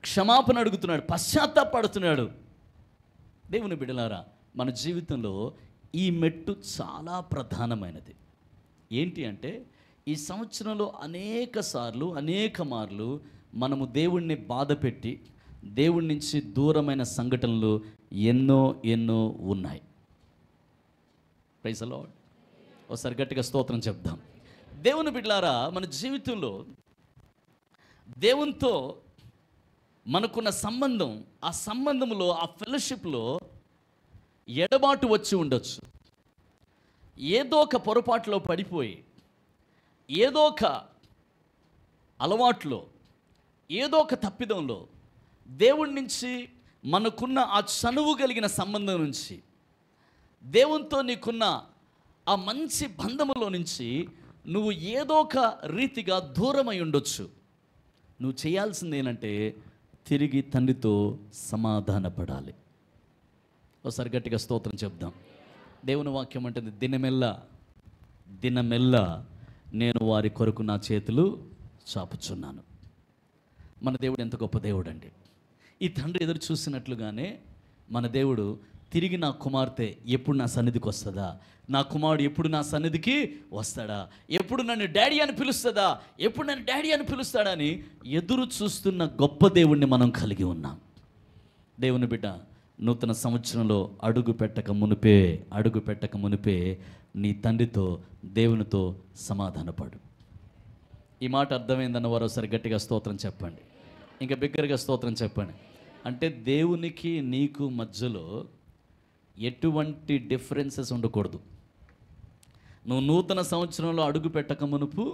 క్షమాపణ అడుగుతున్నాడు, పశ్చాత్తాపడుతున్నాడు. దేవుని బిడ్డలారా, మన జీవితంలో ఈ మెట్టు చాలా ప్రధానమైనది. ఏంటి అంటే, ఈ సంవత్సరంలో అనేక మార్లు మనము దేవుణ్ణి బాధపెట్టి దేవుడి నుంచి దూరమైన సంఘటనలు ఎన్నో ఉన్నాయి. Praise the lord. ఒకసారి గట్టిగా స్తోత్రం చెప్దాం. దేవుని బిడ్డలారా, మన జీవితంలో దేవునితో మనకున్న సంబంధం, ఆ సంబంధంలో, ఆ ఫెలోషిప్లో ఎడబాటు వచ్చి ఉండొచ్చు. ఏదో ఒక పొరపాటులో పడిపోయి, ఏదో ఒక అలవాట్లో, ఏదో ఒక తప్పిదంలో దేవుడి నుంచి మనకున్న ఆ చనువు కలిగిన సంబంధం నుంచి, దేవునితో నీకున్న ఆ మంచి బంధములో నుంచి నువ్వు ఏదో ఒక రీతిగా దూరమై ఉండొచ్చు. నువ్వు చేయాల్సింది ఏంటంటే తిరిగి తండ్రితో సమాధానపడాలి. ఒకసారి గట్టిగా స్తోత్రం చెప్దాం. దేవుని వాక్యం అంటుంది, దినమెల్లా నేను వారి కొరకు నా చేతులు చాపుచున్నాను. మన దేవుడు ఎంత గొప్ప దేవుడు అండి. ఈ తండ్రి ఎదురు చూసినట్లుగానే మన దేవుడు తిరిగి నా కుమార్తె ఎప్పుడు నా సన్నిధికి వస్తుందా, నా కుమారుడు ఎప్పుడు నా సన్నిధికి వస్తాడా, ఎప్పుడు నన్ను డాడీ అని పిలుస్తాడా అని ఎదురు చూస్తున్న గొప్ప దేవుణ్ణి మనం కలిగి ఉన్నాం. దేవుని బిడ్డ, నూతన సంవత్సరంలో అడుగు పెట్టక మునిపే నీ తండ్రితో, దేవునితో సమాధానపడు. ఈ మాట అర్థమైందన్న వారు ఒకసారి గట్టిగా స్తోత్రం చెప్పండి. ఇంకా బిగ్గరగా స్తోత్రం చెప్పండి. అంటే దేవునికి నీకు మధ్యలో ఎటువంటి డిఫరెన్సెస్ ఉండకూడదు. నువ్వు నూతన సంవత్సరంలో అడుగు పెట్టక మునుపు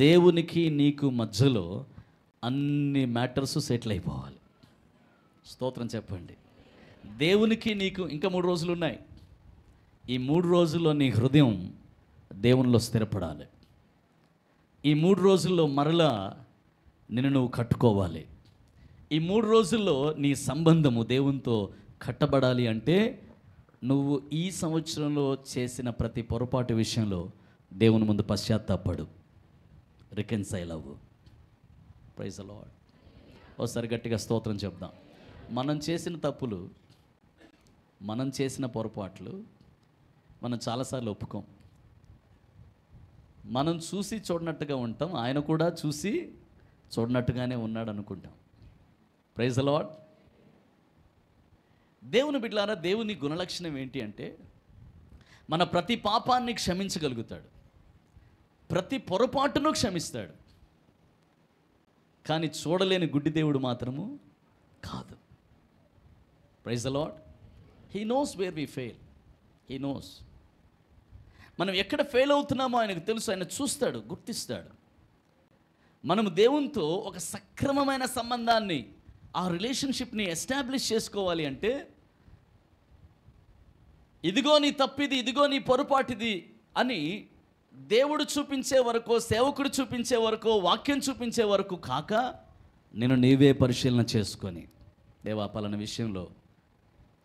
దేవునికి నీకు మధ్యలో అన్ని మ్యాటర్స్ సెటిల్ అయిపోవాలి. స్తోత్రం చెప్పండి. దేవునికి నీకు ఇంకా 3 రోజులు ఉన్నాయి. ఈ 3 రోజుల్లో నీ హృదయం దేవునిలో స్థిరపడాలి. ఈ 3 రోజుల్లో మరలా నిన్ను నువ్వు కట్టుకోవాలి. ఈ 3 రోజుల్లో నీ సంబంధము దేవునితో కట్టబడాలి అంటే నువ్వు ఈ సంవత్సరంలో చేసిన ప్రతి పొరపాటు విషయంలో దేవుని ముందు పశ్చాత్తాపడు, రికన్సైల్ అవ్వు. Praise the lord. ఒకసారి గట్టిగా స్తోత్రం చెప్దాం. మనం చేసిన తప్పులు, మనం చేసిన పొరపాట్లు మనం చాలాసార్లు ఒప్పుకోం. మనం చూసి చూడనట్టుగా ఉంటాం, ఆయన కూడా చూసి చూడనట్టుగానే ఉన్నాడు అనుకుంటాం. Praise the lord. దేవుని బిడ్డలారా, దేవుని గుణలక్షణం ఏంటి అంటే మన ప్రతి పాపాన్ని క్షమించగలుగుతాడు, ప్రతి పొరపాటును క్షమిస్తాడు. కానీ చూడలేని గుడ్డి దేవుడు మాత్రము కాదు. Praise the lord. He knows where we fail. He knows మనం ఎక్కడ ఫెయిల్ అవుతున్నామో ఆయనకు తెలుసు. ఆయన చూస్తాడు, గుర్తిస్తాడు. మనము దేవునితో ఒక సక్రమమైన సంబంధాన్ని, ఆ రిలేషన్షిప్ని ఎస్టాబ్లిష్ చేసుకోవాలి అంటే ఇదిగో నీ తప్పిది, ఇదిగో నీ పొరపాటిది అని దేవుడు చూపించే వరకు, సేవకుడు చూపించే వరకు, వాక్యం చూపించే వరకు కాక నేను నీవే పరిశీలన చేసుకొని, దేవా పలానా విషయంలో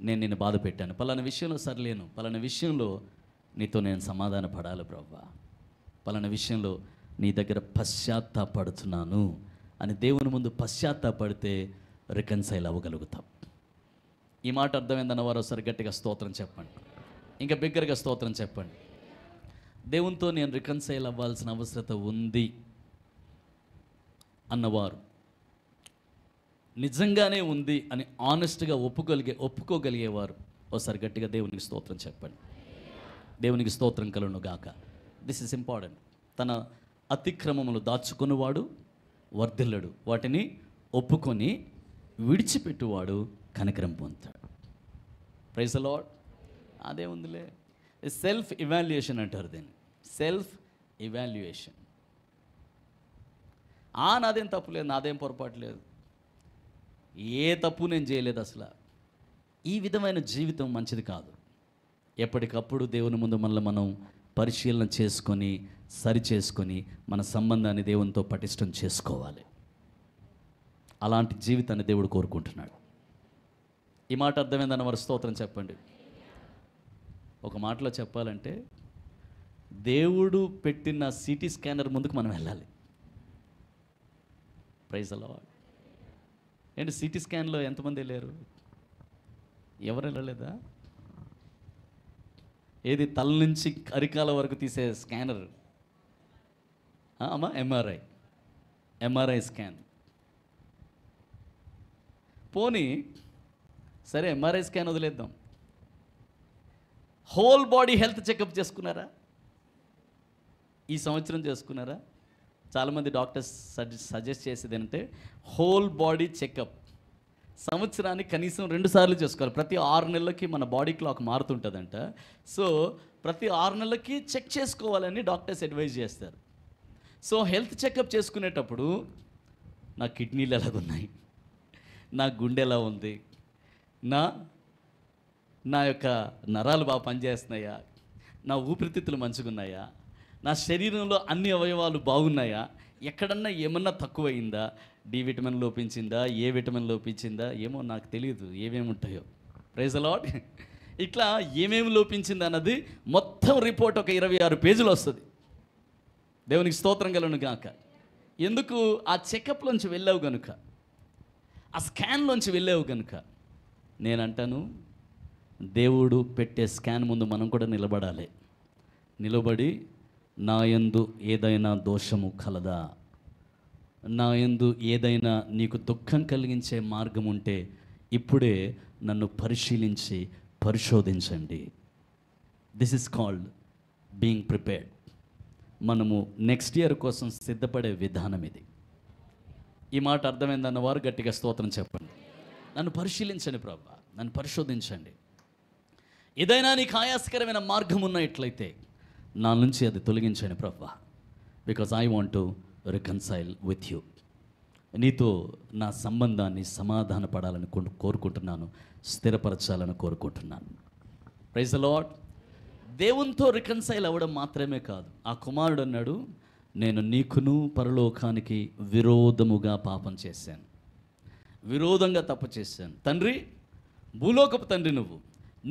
నేను నిన్ను బాధ పెట్టాను, పలానా విషయంలో సరిలేను, పలానా విషయంలో నీతో నేను సమాధాన పడాలి ప్రభువా, పలానా విషయంలో నీ దగ్గర పశ్చాత్తాపడుతున్నాను అని దేవుని ముందు పశ్చాత్తాపడితే రికన్సైల్ అవ్వగలుగుతాం. ఈ మాట అర్థమైందన్న వారు ఒకసారి గట్టిగా స్తోత్రం చెప్పండి. ఇంకా బిగ్గరగా స్తోత్రం చెప్పండి. దేవునితో నేను రికన్సైల్ అవ్వాల్సిన అవసరత ఉంది అన్నవారు, నిజంగానే ఉంది అని ఆనెస్ట్గా ఒప్పుకోగలిగేవారు ఒకసారి గట్టిగా దేవునికి స్తోత్రం చెప్పండి. దేవునికి స్తోత్రం కలుగును గాక. This is important. తన అతిక్రమములు దాచుకున్నవాడు వర్ధిల్లడు, వాటిని ఒప్పుకొని విడిచిపెట్టువాడు కనికరం పొందుతాడు. Praise the Lord. అదే ఉందిలే, సెల్ఫ్ ఇవాల్యుయేషన్ అంటారు దీన్ని. Self evaluation. నాదేం తప్పు లేదు, నాదేం పొరపాటు లేదు, ఏ తప్పు నేను చేయలేదు అసలు. ఈ విధమైన జీవితం మంచిది కాదు. ఎప్పటికప్పుడు దేవుని ముందు మనల్ని మనం పరిశీలన చేసుకొని సరి చేసుకొని మన సంబంధాన్ని దేవునితో పటిష్టం చేసుకోవాలి. అలాంటి జీవితాన్ని దేవుడు కోరుకుంటున్నాడు. ఈ మాట అర్థమైందన్న వారు స్తోత్రం చెప్పండి. ఒక మాటలో చెప్పాలంటే దేవుడు పెట్టిన సిటీ స్కానర్ ముందుకు మనం వెళ్ళాలి. Praise the lord. ఏంటి సిటీ స్కాన్లో ఎంతమంది వెళ్ళారు? ఎవరు వెళ్ళలేదా? ఏది తల నుంచి అరికాల వరకు తీసే స్కానర్ అమ్మా, ఎంఆర్ఐ స్కాన్. పోనీ సరే, ఎంఆర్ఐ స్కాన్ వదిలేద్దాం. హోల్ బాడీ హెల్త్ చెకప్ చేసుకున్నారా? ఈ సంవత్సరం చేసుకున్నారా? చాలామంది డాక్టర్స్ సజెస్ట్ చేసేది ఏంటంటే హోల్ బాడీ చెకప్ సంవత్సరానికి కనీసం 2 సార్లు చేసుకోవాలి. ప్రతి 6 నెలలకి మన బాడీ క్లాక్ మారుతుంటుందంట. సో ప్రతి 6 నెలలకి చెక్ చేసుకోవాలని డాక్టర్స్ అడ్వైజ్ చేస్తారు. సో హెల్త్ చెకప్ చేసుకునేటప్పుడు నా కిడ్నీలు ఎలాగున్నాయి, నా గుండె ఎలా ఉంది, నా యొక్క నరాలు బాగా పనిచేస్తున్నాయా, నా ఊపిరితిత్తులు మంచిగున్నాయా, నా శరీరంలో అన్ని అవయవాలు బాగున్నాయా, ఎక్కడన్నా ఏమన్నా తక్కువైందా, డి విటమిన్ లోపించిందా, ఏ విటమిన్ లోపించిందా, ఏమో నాకు తెలియదు ఏమేమి ఉంటాయో. Praise the lord. ఇట్లా ఏమేమి లోపించింది అన్నది మొత్తం రిపోర్ట్ ఒక 26 పేజీలు వస్తుంది. దేవునికి స్తోత్రం కలుగును గాక. ఎందుకు? ఆ చెకప్లోంచి వెళ్ళావు కనుక, ఆ స్కాన్లోంచి వెళ్ళావు కనుక. నేనంటాను, దేవుడు పెట్టే స్కాన్ ముందు మనం కూడా నిలబడాలి. నిలబడి నా యందు ఏదైనా దోషము కలదా, నా యందు ఏదైనా నీకు దుఃఖం కలిగించే మార్గం ఉంటే ఇప్పుడే నన్ను పరిశీలించి పరిశోధించండి. This is called being prepared. మనము నెక్స్ట్ ఇయర్ కోసం సిద్ధపడే విధానం ఇది. ఈ మాట అర్థమైందన్న వారు గట్టిగా స్తోత్రం చెప్పండి. నన్ను పరిశీలించండి ప్రభువా, నన్ను పరిశోధించండి. ఏదైనా నీకు ఆయాసకరమైన మార్గం ఉన్నట్లయితే నా నుంచి అది తొలగించండి ప్రభువా. Because I want to reconcile with you. నీతో నా సంబంధాన్ని సమాధాన పడాలని కోరుకుంటున్నాను, స్థిరపరచాలని కోరుకుంటున్నాను. Praise the lord. దేవునితో రికన్సైల్ అవ్వడం మాత్రమే కాదు. ఆ కుమారుడు అన్నాడు, నేను నీకును పరలోకానికి విరోధముగా పాపం చేశాను, విరోధంగా తప్పు చేశాను. తండ్రి, భూలోకపు తండ్రి నువ్వు,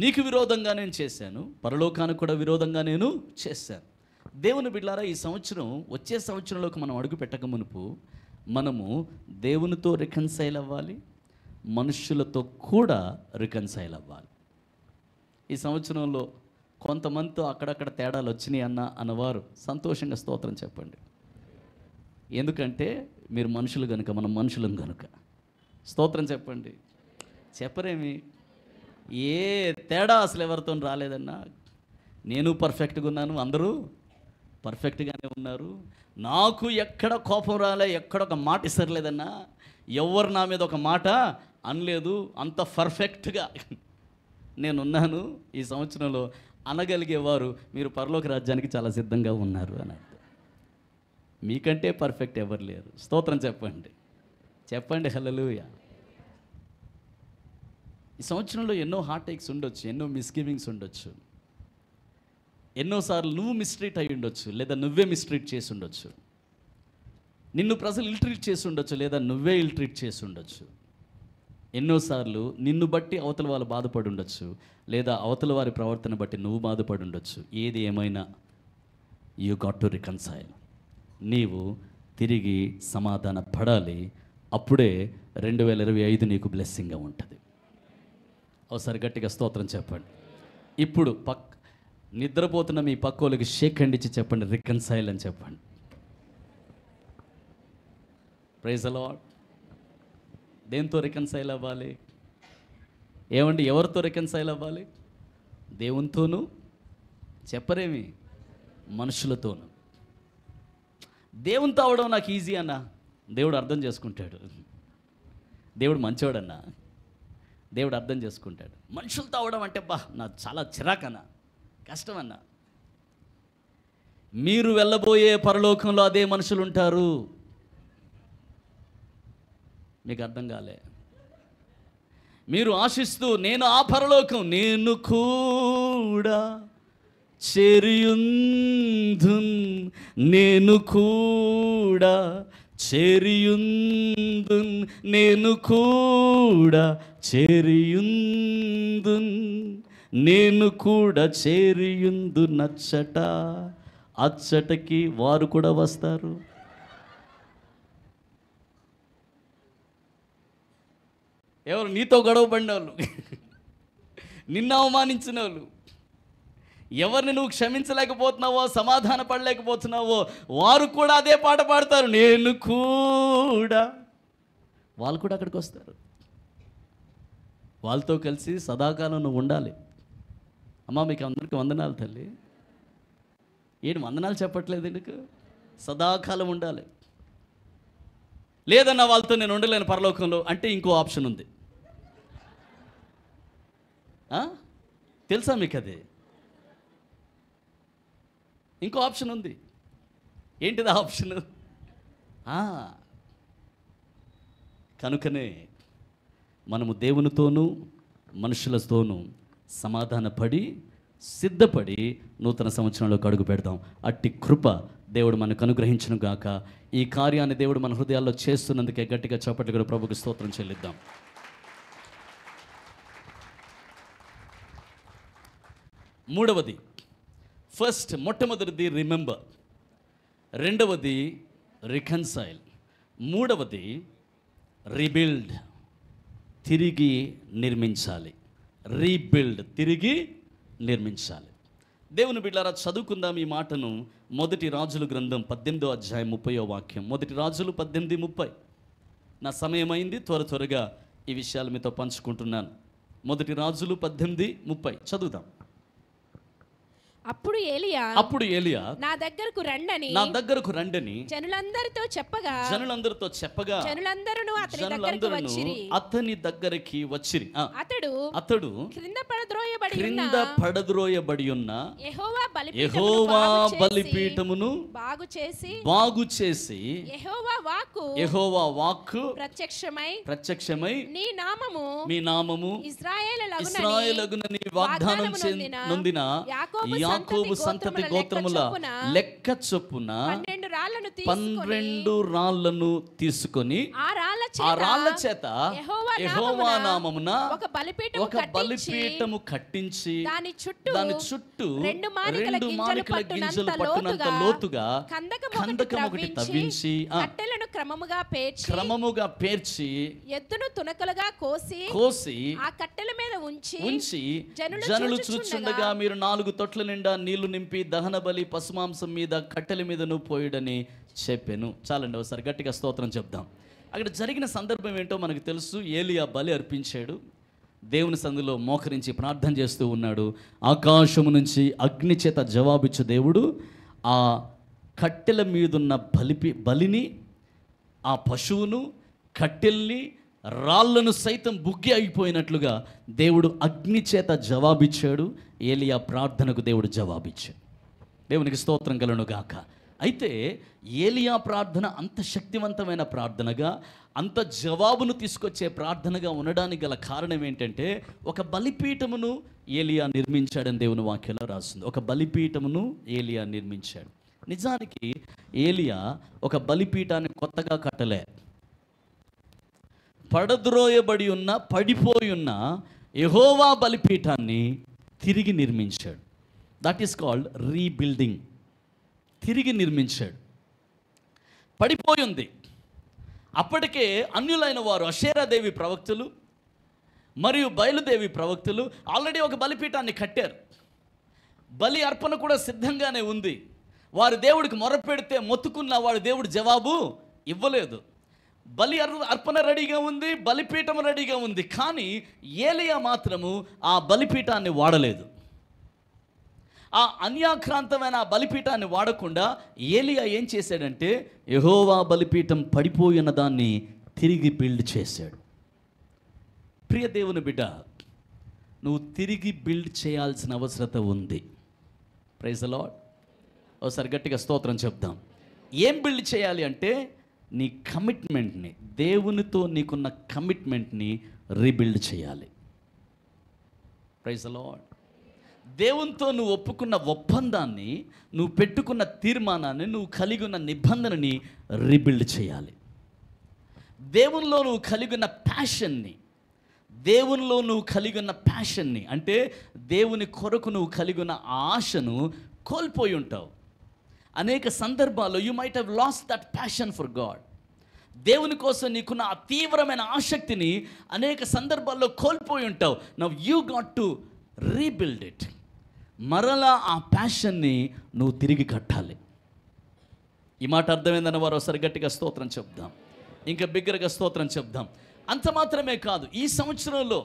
నీకు విరోధంగా నేను చేశాను, పరలోకానికి కూడా విరోధంగా నేను చేశాను. దేవుని బిడ్డలారా, ఈ సంవత్సరం వచ్చే సంవత్సరంలోకి మనం అడుగు పెట్టక మునుపు మనము దేవునితో రికన్సైల్ అవ్వాలి, మనుషులతో కూడా రికన్సైల్ అవ్వాలి. ఈ సంవత్సరంలో కొంతమందితో అక్కడక్కడ తేడాలు వచ్చినాయి అన్నవారు సంతోషంగా స్తోత్రం చెప్పండి. ఎందుకంటే మీరు మనుషులు కనుక, మనం మనుషులం కనుక. స్తోత్రం చెప్పండి. చెప్పరేమి? ఏ తేడా అసలు ఎవరితో రాలేదన్నా. నేను పర్ఫెక్ట్గా ఉన్నాను, అందరూ పర్ఫెక్ట్గానే ఉన్నారు. నాకు ఎక్కడ కోపం రాలే, ఎక్కడ ఒక మాట ఇసరలేదన్నా, ఎవరు నా మీద ఒక మాట అనలేదు. అంత పర్ఫెక్ట్గా నేనున్నాను. ఈ సంవత్సరంలో అనగలిగేవారు మీరు పరలోక రాజ్యానికి చాలా సిద్ధంగా ఉన్నారు అని అర్థం. మీకంటే పర్ఫెక్ట్ ఎవరు లేరు. స్తోత్రం చెప్పండి. చెప్పండి హల్లెలూయా. ఈ సంవత్సరంలో ఎన్నో హార్ట్ ఏక్స్ ఉండొచ్చు, ఎన్నో మిస్గివింగ్స్ ఉండొచ్చు, ఎన్నోసార్లు నువ్వు మిస్ట్రీట్ అయి ఉండొచ్చు, లేదా నువ్వే మిస్ట్రీట్ చేసి ఉండొచ్చు. నిన్ను ప్రజలు ఇల్ట్రీట్ చేసి ఉండొచ్చు, లేదా నువ్వే ఇల్ట్రీట్ చేసి ఉండొచ్చు. ఎన్నోసార్లు నిన్ను బట్టి అవతల వాళ్ళు బాధపడి ఉండొచ్చు, లేదా అవతల వారి ప్రవర్తన బట్టి నువ్వు బాధపడి ఉండొచ్చు. ఏది ఏమైనా యూ గాట్ టు రికన్సైల్. నీవు తిరిగి సమాధాన పడాలి. అప్పుడే 2025 నీకు బ్లెస్సింగ్గా ఉంటుంది. ఒకసారి గట్టిగా స్తోత్రం చెప్పండి. ఇప్పుడు నిద్రపోతున్న మీ పక్కోళ్ళకి షేక్ హ్యాండ్ ఇచ్చి చెప్పండి, రికన్సైల్ అని చెప్పండి. Praise the lord. దేంతో రికన్సైల్ అవ్వాలి? ఏమండి, ఎవరితో రికన్సైల్ అవ్వాలి? దేవునితోనూ, చెప్పరేమి, మనుషులతోనూ. దేవునితో అవడం నాకు ఈజీ అన్న, దేవుడు అర్థం చేసుకుంటాడు. దేవుడు మంచోడన్నా, దేవుడు అర్థం చేసుకుంటాడు. మనుషులతో అవడం అంటే నాకు చాలా చిరాకన్నా, కష్టమన్నా. మీరు వెళ్ళబోయే పరలోకంలో అదే మనుషులు ఉంటారు. మీకు అర్థం కాలే? మీరు ఆశిస్తూ నేను ఆ పరలోకం నేను కూడా చేరియుందున్, నేను కూడా చేరియుందున్, నేను కూడా చేరియుందున్, నేను కూడా చేరియుందు నచ్చట, అచ్చటకి వారు కూడా వస్తారు. ఎవరు? నీతో గొడవ పడిన వాళ్ళు, నిన్ను అవమానించిన వాళ్ళు, ఎవరిని నువ్వు క్షమించలేకపోతున్నావో, సమాధాన పడలేకపోతున్నావో, వారు కూడా అదే పాట పాడతారు, నేను కూడా. వాళ్ళు కూడా అక్కడికి వస్తారు. వాళ్ళతో కలిసి సదాకాలం నువ్వు ఉండాలి. అమ్మా మీకు అందరికీ వందనాలు తల్లి. ఏంటి వందనాలు చెప్పట్లేదు ఎందుకు? సదాకాలం ఉండాలి. లేదన్నా వాళ్ళతో నేను ఉండలేను పరలోకంలో అంటే ఇంకో ఆప్షన్ ఉంది. తెలుసా మీకు? అది ఇంకో ఆప్షన్ ఉంది. ఏంటిది ఆ ఆప్షన్? కనుకనే మనము దేవునితోనూ మనుషులతోనూ సమాధానపడి సిద్ధపడి నూతన సంవత్సరంలోకి అడుగు పెడదాం. అట్టి కృప దేవుడు మనకు అనుగ్రహించును గాక. ఈ కార్యాన్ని దేవుడు మన హృదయాల్లో చేస్తున్నందుకే గట్టిగా చప్పట్లు కూడా ప్రభుకు స్తోత్రం చెల్లిద్దాం. మూడవది, ఫస్ట్ మొట్టమొదటిది రిమెంబర్, రెండవది రికన్సైల్, మూడవది రీబిల్డ్, తిరిగి నిర్మించాలి. రీబిల్డ్, తిరిగి నిర్మించాలి. దేవుని బిడ్డలారా చదువుకుందాం ఈ మాటను. మొదటి రాజుల గ్రంథం 18వ అధ్యాయం 30వ వాక్యం. మొదటి రాజులు 18:30. నా సమయమైంది, త్వరగా ఈ విషయాలు మీతో పంచుకుంటున్నాను. మొదటి రాజులు 18:30 చదువుదాం. అప్పుడు ఏలియా నా దగ్గరకు రండని జనులందరితో చెప్పగా జనులందరూ అతని దగ్గరికి వచ్చిరి. అతడు క్రింద పడద్రోయబడి ఉన్న యెహోవా బలిపీఠమును బాగు చేసి యెహోవా వాక్కు ప్రత్యక్షమై మీ నామము ఇశ్రాయేలునని వాగ్దానం నొందిన యాకోబు సంతతి గోత్రముల లెక్క చొప్పున 12 రాళ్లను తీసుకొని ఆ రాళ్ల చేత యెహోవా నామమున ఒక బలిపీఠము కట్టించి దాని చుట్టూ 2 మానికల గింజలు పట్టునంత లోతుగా కందకం ఒకటి తవ్వించి కట్టెలను క్రమముగా పేర్చి ఎద్దును తునకలుగా కోసి ఆ కట్టెల మీద ఉంచి జనులు చూచుండగా మీరు 4 తొట్ల నిండా నీళ్లు నింపి దహన బలి పశుమాంసం మీద కట్టెల మీదను పోయుడని చెప్పాను. చాలండి, ఒకసారి గట్టిగా స్తోత్రం చెప్దాం. అక్కడ జరిగిన సందర్భం ఏంటో మనకు తెలుసు. ఏలియా బలి అర్పించాడు. దేవుని సన్నిధిలో మోకరించి ప్రార్థన చేస్తూ ఉన్నాడు. ఆకాశము నుంచి అగ్ని చేత జవాబిచ్చు దేవుడు ఆ కట్టెల మీదున్న బలిని, ఆ పశువును, కట్టెల్ని, రాళ్లను సైతం బుగ్గి అయిపోయినట్లుగా దేవుడు అగ్ని చేత జవాబిచ్చాడు. ఏలియా ప్రార్థనకు దేవుడు జవాబిచ్చాడు. దేవునికి స్తోత్రం కలుగును గాక. అయితే ఏలియా ప్రార్థన అంత శక్తివంతమైన ప్రార్థనగా, అంత జవాబును తీసుకొచ్చే ప్రార్థనగా ఉండడానికి గల కారణం ఏంటంటే, ఒక బలిపీఠమును ఏలియా నిర్మించాడని దేవుని వాక్యంలో రాస్తుంది. ఒక బలిపీఠమును ఏలియా నిర్మించాడు. నిజానికి ఏలియా ఒక బలిపీఠాన్ని కొత్తగా కట్టలే. పడద్రోయబడి ఉన్న, పడిపోయి ఉన్న యెహోవా బలిపీఠాన్ని తిరిగి నిర్మించాడు. That is called rebuilding. తిరిగి నిర్మించాడు. పడిపోయి ఉంది. అప్పటికే అన్యులైన వారు, అషేరాదేవి ప్రవక్తలు మరియు బయలుదేవి ప్రవక్తలు ఆల్రెడీ ఒక బలిపీఠాన్ని కట్టారు. బలి అర్పణ కూడా సిద్ధంగానే ఉంది. వారు దేవుడికి మొరపెడితే మొత్తుకున్న వాడు దేవుడు జవాబు ఇవ్వలేదు. బలి అర్పణ రెడీగా ఉంది, బలిపీఠం రెడీగా ఉంది. కానీ ఏలియా మాత్రము ఆ బలిపీఠాన్ని వాడలేదు. ఆ అన్యాక్రాంతమైన ఆ బలిపీఠాన్ని వాడకుండా ఏలియా ఏం చేశాడంటే, యెహోవా బలిపీఠం పడిపోయిన దాన్ని తిరిగి బిల్డ్ చేశాడు. ప్రియ దేవుని బిడ్డ, నువ్వు తిరిగి బిల్డ్ చేయాల్సిన అవసరత ఉంది. Praise the lord. ఒకసారి గట్టిగా స్తోత్రం చెప్దాం. ఏం బిల్డ్ చేయాలి అంటే నీ కమిట్మెంట్ని, దేవునితో నీకున్న కమిట్మెంట్ని రీబిల్డ్ చేయాలి. Praise the lord. దేవునితో నువ్వు ఒప్పుకున్న ఒప్పందాన్ని, నువ్వు పెట్టుకున్న తీర్మానాన్ని, నువ్వు కలిగి ఉన్న నిబంధనని రీబిల్డ్ చేయాలి. దేవునిలో నువ్వు కలిగి ఉన్న ప్యాషన్ని, దేవునిలో నువ్వు కలిగి ఉన్న ప్యాషన్ని అంటే దేవుని కొరకు నువ్వు కలిగి ఉన్న ఆశను కోల్పోయి ఉంటావు. అనేక సందర్భాల్లో you might have lost that passion for God. దేవుని కోసం నీకున్న ఆ తీవ్రమైన ఆసక్తిని అనేక సందర్భాల్లో కోల్పోయి ఉంటావు. Now you got to rebuild it. మరలా ఆ ప్యాషన్ని నువ్వు తిరిగి కట్టాలి. ఈ మాట అర్థమైందన్న వారు ఒకసారి గట్టిగా స్తోత్రం చెప్దాం, ఇంకా బిగ్గరగా స్తోత్రం చెప్దాం. అంత మాత్రమే కాదు, ఈ సంవత్సరంలో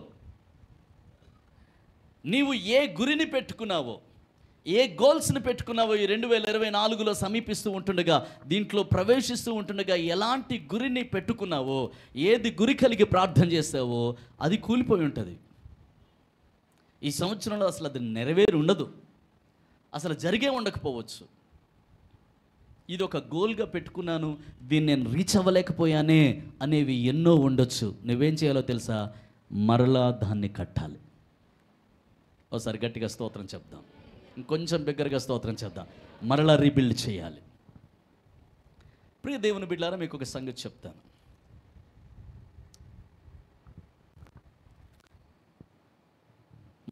నీవు ఏ గురిని పెట్టుకున్నావో, ఏ గోల్స్ని పెట్టుకున్నావో, ఈ 2024లో సమీపిస్తూ ఉంటుండగా, దీంట్లో ప్రవేశిస్తూ ఉంటుండగా ఎలాంటి గురిని పెట్టుకున్నావో, ఏది గురి కలిగి ప్రార్థన చేసావో అది కూలిపోయి ఉంటుంది. ఈ సంవత్సరంలో అసలు అది నెరవేరి ఉండదు, అసలు జరిగే ఉండకపోవచ్చు. ఇది ఒక గోల్గా పెట్టుకున్నాను, దీన్ని నేను రీచ్ అవ్వలేకపోయానే అనేవి ఎన్నో ఉండొచ్చు. నువ్వేం చేయాలో తెలుసా? మరలా దాన్ని కట్టాలి. ఒకసారి గట్టిగా స్తోత్రం చెప్దాం, ఇంకొంచెం బిగ్గరగా స్తోత్రం చేద్దాం. మరలా రీబిల్డ్ చేయాలి. ప్రియ దేవుని బిడ్డలారా, మీకు ఒక సంగతి చెప్తాను.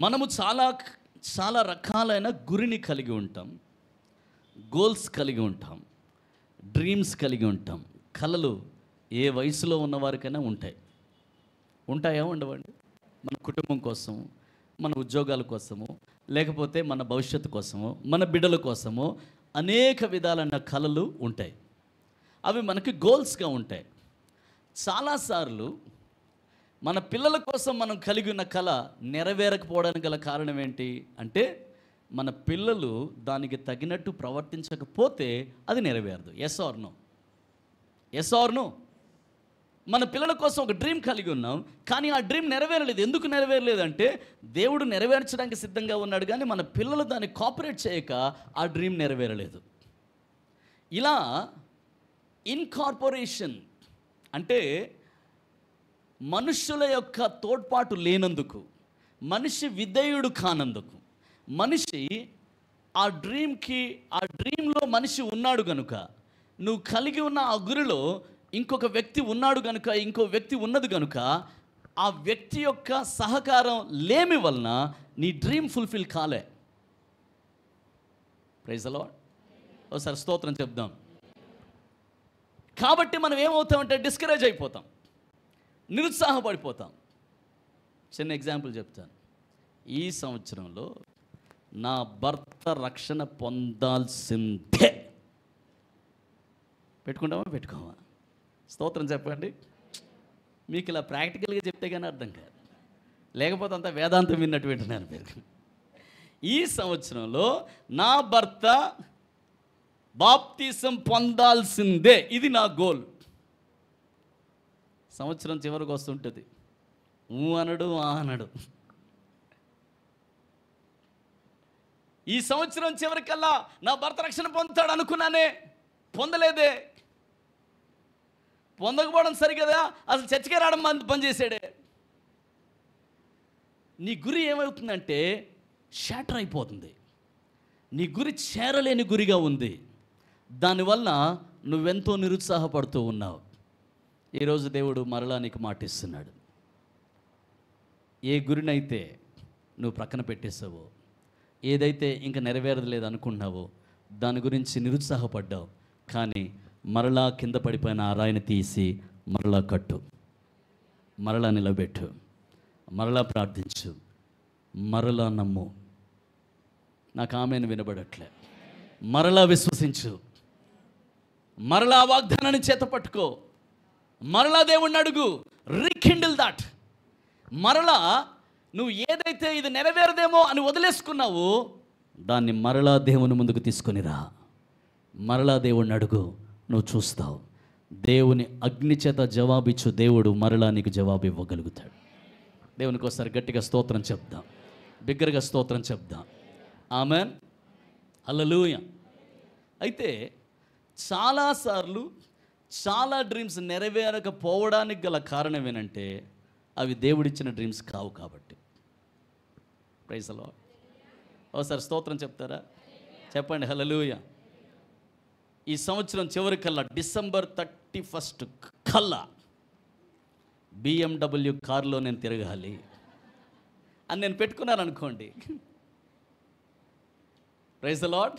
మనము చాలా రకాలైన గురిని కలిగి ఉంటాం, గోల్స్ కలిగి ఉంటాం, డ్రీమ్స్ కలిగి ఉంటాం. కలలు ఏ వయసులో ఉన్నవారికైనా ఉంటాయా? ఉండవండి. మన కుటుంబం కోసము, మన ఉద్యోగాల కోసము, లేకపోతే మన భవిష్యత్తు కోసము, మన బిడ్డల కోసము అనేక విధాలైన కలలు ఉంటాయి. అవి మనకి గోల్స్గా ఉంటాయి. చాలాసార్లు మన పిల్లల కోసం మనం కలిగి ఉన్న కళ నెరవేరకపోవడానికి గల కారణం ఏంటి అంటే, మన పిల్లలు దానికి తగినట్టు ప్రవర్తించకపోతే అది నెరవేరదు. Yes or no? మన పిల్లల కోసం ఒక డ్రీమ్ కలిగి ఉన్నాం, కానీ ఆ డ్రీమ్ నెరవేరలేదు. ఎందుకు నెరవేరలేదు అంటే, దేవుడు నెరవేర్చడానికి సిద్ధంగా ఉన్నాడు, కానీ మన పిల్లలు దాన్ని కోఆపరేట్ చేయక ఆ డ్రీమ్ నెరవేరలేదు. ఇలా ఇన్కార్పొరేషన్ అంటే మనుష్యుల యొక్క తోడ్పాటు లేనందుకు, మనిషి విధేయుడు కానందుకు, మనిషి ఆ డ్రీమ్లో మనిషి ఉన్నాడు కనుక, నువ్వు కలిగి ఉన్న ఆ గురిలో ఇంకొక వ్యక్తి ఉన్నాడు కనుక, ఇంకో వ్యక్తి ఉన్నది కనుక, ఆ వ్యక్తి యొక్క సహకారం లేమి వలన నీ డ్రీమ్ ఫుల్ఫిల్ కాలే. Praise the lord. ఒకసారి స్తోత్రం చెప్దాం. కాబట్టి మనం ఏమవుతామంటే డిస్కరేజ్ అయిపోతాం, నిరుత్సాహపడిపోతాం. చిన్న ఎగ్జాంపుల్ చెప్తాను. ఈ సంవత్సరంలో నా భర్త రక్షణ పొందాల్సిందే. పెట్టుకోమా? స్తోత్రం చెప్పండి. మీకు ఇలా ప్రాక్టికల్గా చెప్తే కానీ అర్థం కాదు, లేకపోతే అంతా వేదాంతం విన్నట్టు వింటున్నాను మీరు. ఈ సంవత్సరంలో నా భర్త బాప్తిసం పొందాల్సిందే, ఇది నా గోల్. సంవత్సరం చివరికి వస్తుంటుంది, అనడు. ఈ సంవత్సరం చివరికల్లా నా భర్త రక్షణ పొందుతాడు అనుకున్నానే, పొందలేదే. పొందకపోవడం సరిగదా, అసలు చర్చికే రావడం పనిచేసాడే. నీ గురి ఏమవుతుందంటే షాటర్ అయిపోతుంది. నీ గురి చేరలేని గురిగా ఉంది. దానివల్ల నువ్వెంతో నిరుత్సాహపడుతూ ఉన్నావు. ఈరోజు దేవుడు మరలా నీకు మాటిస్తున్నాడు. ఏ గురినైతే నువ్వు ప్రక్కన పెట్టేసావో, ఏదైతే ఇంకా నెరవేరలేదు అనుకున్నావో, దాని గురించి నిరుత్సాహపడ్డావు, కానీ మరలా కింద పడిపోయిన ఆ రాయిని తీసి మరలా కట్టు, మరలా నిలబెట్టు, మరలా ప్రార్థించు, మరలా నమ్ము. నాకు ఆమెను వినబడట్లే. మరలా విశ్వసించు, మరలా వాగ్దానాన్ని చేత పట్టుకో, మరలా దేవుణ్ణి అడుగు, రీకిండిల్ దాట్. మరలా నువ్వు ఏదైతే ఇది నెరవేరదేమో అని వదిలేసుకున్నావో దాన్ని మరలా దేవుని ముందుకు తీసుకొని రా. మరలా దేవుణ్ణి అడుగు, నువ్వు చూస్తావు. దేవుని అగ్ని చేత జవాబిచ్చు దేవుడు మరలా నీకు జవాబు ఇవ్వగలుగుతాడు. దేవునికి ఒకసారి గట్టిగా స్తోత్రం చెప్దాం, బిగ్గరగా స్తోత్రం చెప్దాం. ఆమెన్, హల్లెలూయా. అయితే చాలాసార్లు చాలా డ్రీమ్స్ నెరవేరకపోవడానికి గల కారణం ఏంటంటే అవి దేవుడిచ్చిన డ్రీమ్స్ కావు కాబట్టి. Praise the lord. ఒకసారి స్తోత్రం చెప్తారా? చెప్పండి హల్లెలూయా. ఈ సంవత్సరం చివరికల్లా డిసెంబర్ 31 కల్లా BMW కారులో నేను తిరగాలి అని నేను పెట్టుకున్నాను అనుకోండి. Praise the lord.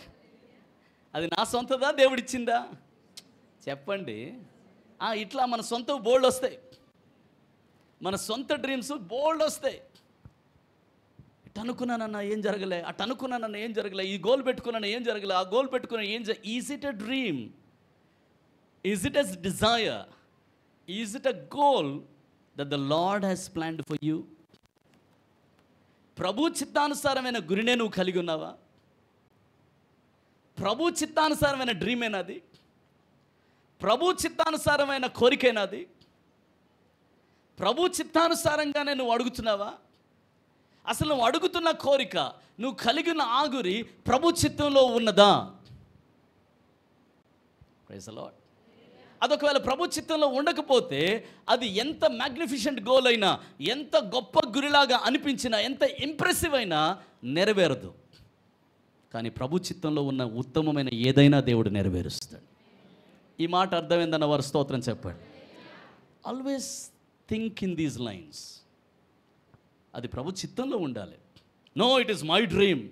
అది నా సొంతదా దేవుడిచ్చిందా? చెప్పండి. ఇట్లా మన సొంత బోల్డ్ వస్తాయి, మన సొంత డ్రీమ్స్ బోల్డ్ వస్తాయి. ఇటు అనుకున్నానన్నా ఏం జరగలే, అటు అనుకున్నానన్నా ఏం జరగలే, ఈ గోల్ పెట్టుకున్నాను ఏం జరగలే, ఆ గోల్ పెట్టుకున్నా ఏం is it a dream? Is it as desire? Is it a goal that the Lord has planned for you? ప్రభు చిత్తానుసారమైన గురినే నువ్వు కలిగి ఉన్నావా? ప్రభు చిత్తానుసారమైన డ్రీమేనాది? ప్రభు చిత్తానుసారమైన కోరికేనాది? ప్రభు చిత్తానుసారంగానే నువ్వు అడుగుతున్నావా? అసలు నువ్వు అడుగుతున్న కోరిక, నువ్వు కలిగిన ఆగురి ప్రభు చిత్తంలో ఉన్నదా? Praise the Lord. అదొకవేళ ప్రభు చిత్తంలో ఉండకపోతే అది ఎంత మ్యాగ్నిఫిషెంట్ గోల్ అయినా, ఎంత గొప్ప గురిలాగా అనిపించినా, ఎంత ఇంప్రెసివ్ అయినా నెరవేరదు. కానీ ప్రభు చిత్తంలో ఉన్న ఉత్తమమైన ఏదైనా దేవుడు నెరవేరుస్తాడు. ఈ మాట అర్థమైందన్న వారు స్తోత్రం చెప్పండి. Always think in these lines. అది ప్రభు చిత్తంలో ఉండాలి. No, it is my dream.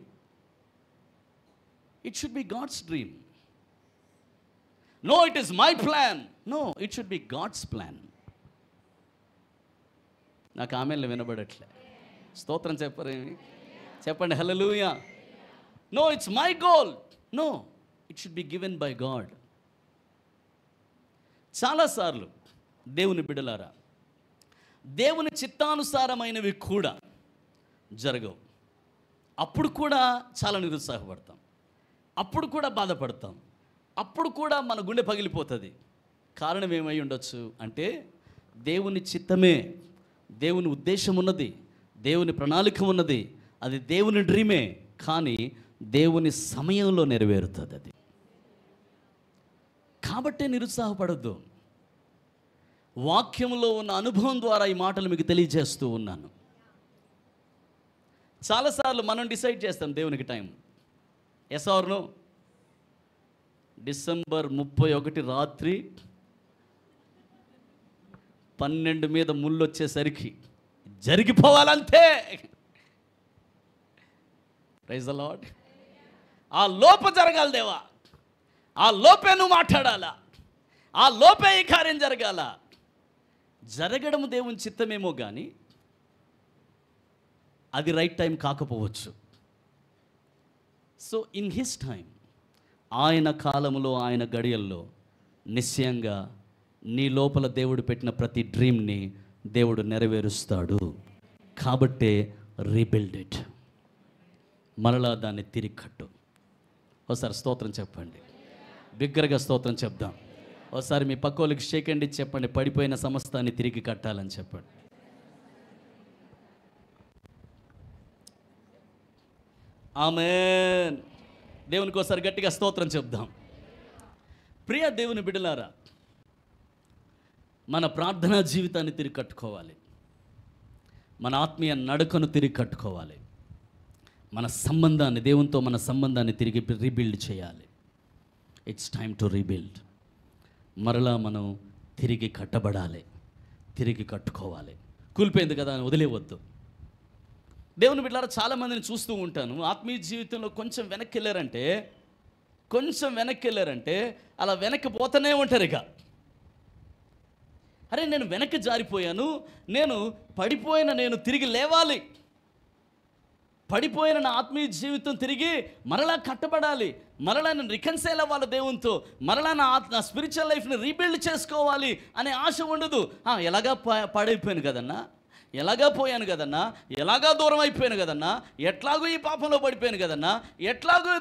It should be God's dream. No, it is my plan. No, it should be God's plan. నాకు ఆమెలు వినబడట్లే. స్తోత్రం చెప్పరేమి? చెప్పండి hallelujah. No, it's my goal. No, it should be given by God. చాలాసార్లు దేవుని బిడ్డలారా, దేవుని చిత్తానుసారమైనవి కూడా జరగవు. అప్పుడు కూడా చాలా నిరుత్సాహపడతాం, అప్పుడు కూడా బాధపడతాం, అప్పుడు కూడా మన గుండె పగిలిపోతుంది. కారణం ఏమై ఉండొచ్చు అంటే దేవుని చిత్తమే, దేవుని ఉద్దేశం ఉన్నది, దేవుని ప్రణాళిక ఉన్నది, అది దేవుని డ్రీమే, కానీ దేవుని సమయంలో నెరవేరుతుంది అది. కాబట్టే నిరుత్సాహపడద్దు. వాక్యంలో ఉన్న అనుభవం ద్వారా ఈ మాటలు మీకు తెలియజేస్తూ ఉన్నాను. చాలాసార్లు మనం డిసైడ్ చేస్తాం దేవునికి time. Yes or no? December 31 రాత్రి 12 మీద ముళ్ళు వచ్చేసరికి జరిగిపోవాలంతే. Praise the lord. ఆ లోప జరగాలి దేవా, ఆ లోపే నువ్వు మాట్లాడాలా, ఆ లోపే ఈ కార్యం జరగాల. జరగడం దేవుని చిత్తమేమో కానీ అది రైట్ టైం కాకపోవచ్చు. సో ఇన్ హిస్ టైం, ఆయన కాలంలో, ఆయన గడియల్లో నిశ్చయంగా నీ లోపల దేవుడు పెట్టిన ప్రతి డ్రీమ్ని దేవుడు నెరవేరుస్తాడు. కాబట్టే రీబిల్డ్ ఇట్. మరలా దాన్ని తిరిగి కట్టు. ఒకసారి స్తోత్రం చెప్పండి, బిగ్గరగా స్తోత్రం చెప్దాం. ఒకసారి మీ పక్క వాళ్ళకి షేక్ హ్యాండ్ ఇచ్చి చెప్పండి, పడిపోయిన సమస్తాన్ని తిరిగి కట్టాలని చెప్పండి. ఆమేన్. దేవునికి ఒకసారి గట్టిగా స్తోత్రం చెప్దాం. ప్రియ దేవుని బిడ్డలారా, మన ప్రార్థనా జీవితాన్ని తిరిగి కట్టుకోవాలి, మన ఆత్మీయ నడకను తిరిగి కట్టుకోవాలి, మన సంబంధాన్ని, దేవునితో మన సంబంధాన్ని తిరిగి రీబిల్డ్ చేయాలి. It's time to rebuild. మరలా మనం తిరిగి కట్టబడాలి, తిరిగి కట్టుకోవాలి. కూలిపోయింది కదా అని వదిలేవద్దు. దేవుని బిడ్డలారా, చాలామందిని చూస్తూ ఉంటాను, ఆత్మీయ జీవితంలో కొంచెం వెనక్కి వెళ్ళారంటే అలా వెనక్కి పోతూనే ఉంటారు. ఇక అరే నేను వెనక్కి జారిపోయాను, నేను పడిపోయిన, నేను తిరిగి లేవాలి, పడిపోయిన నా ఆత్మీయ జీవితం తిరిగి మరలా కట్టబడాలి, మరలా నేను రికన్సైల్ అవ్వాలి దేవునితో, మరలా నా స్పిరిచువల్ లైఫ్ని రీబిల్డ్ చేసుకోవాలి అనే ఆశ ఉండదు. ఎలాగా పాడైపోయాను కదన్నా, ఎలాగా పోయాను కదన్నా, ఎలాగా దూరం అయిపోయాను కదన్నా, ఎట్లాగో ఈ పాపంలో పడిపోయాను కదన్నా, ఎట్లాగో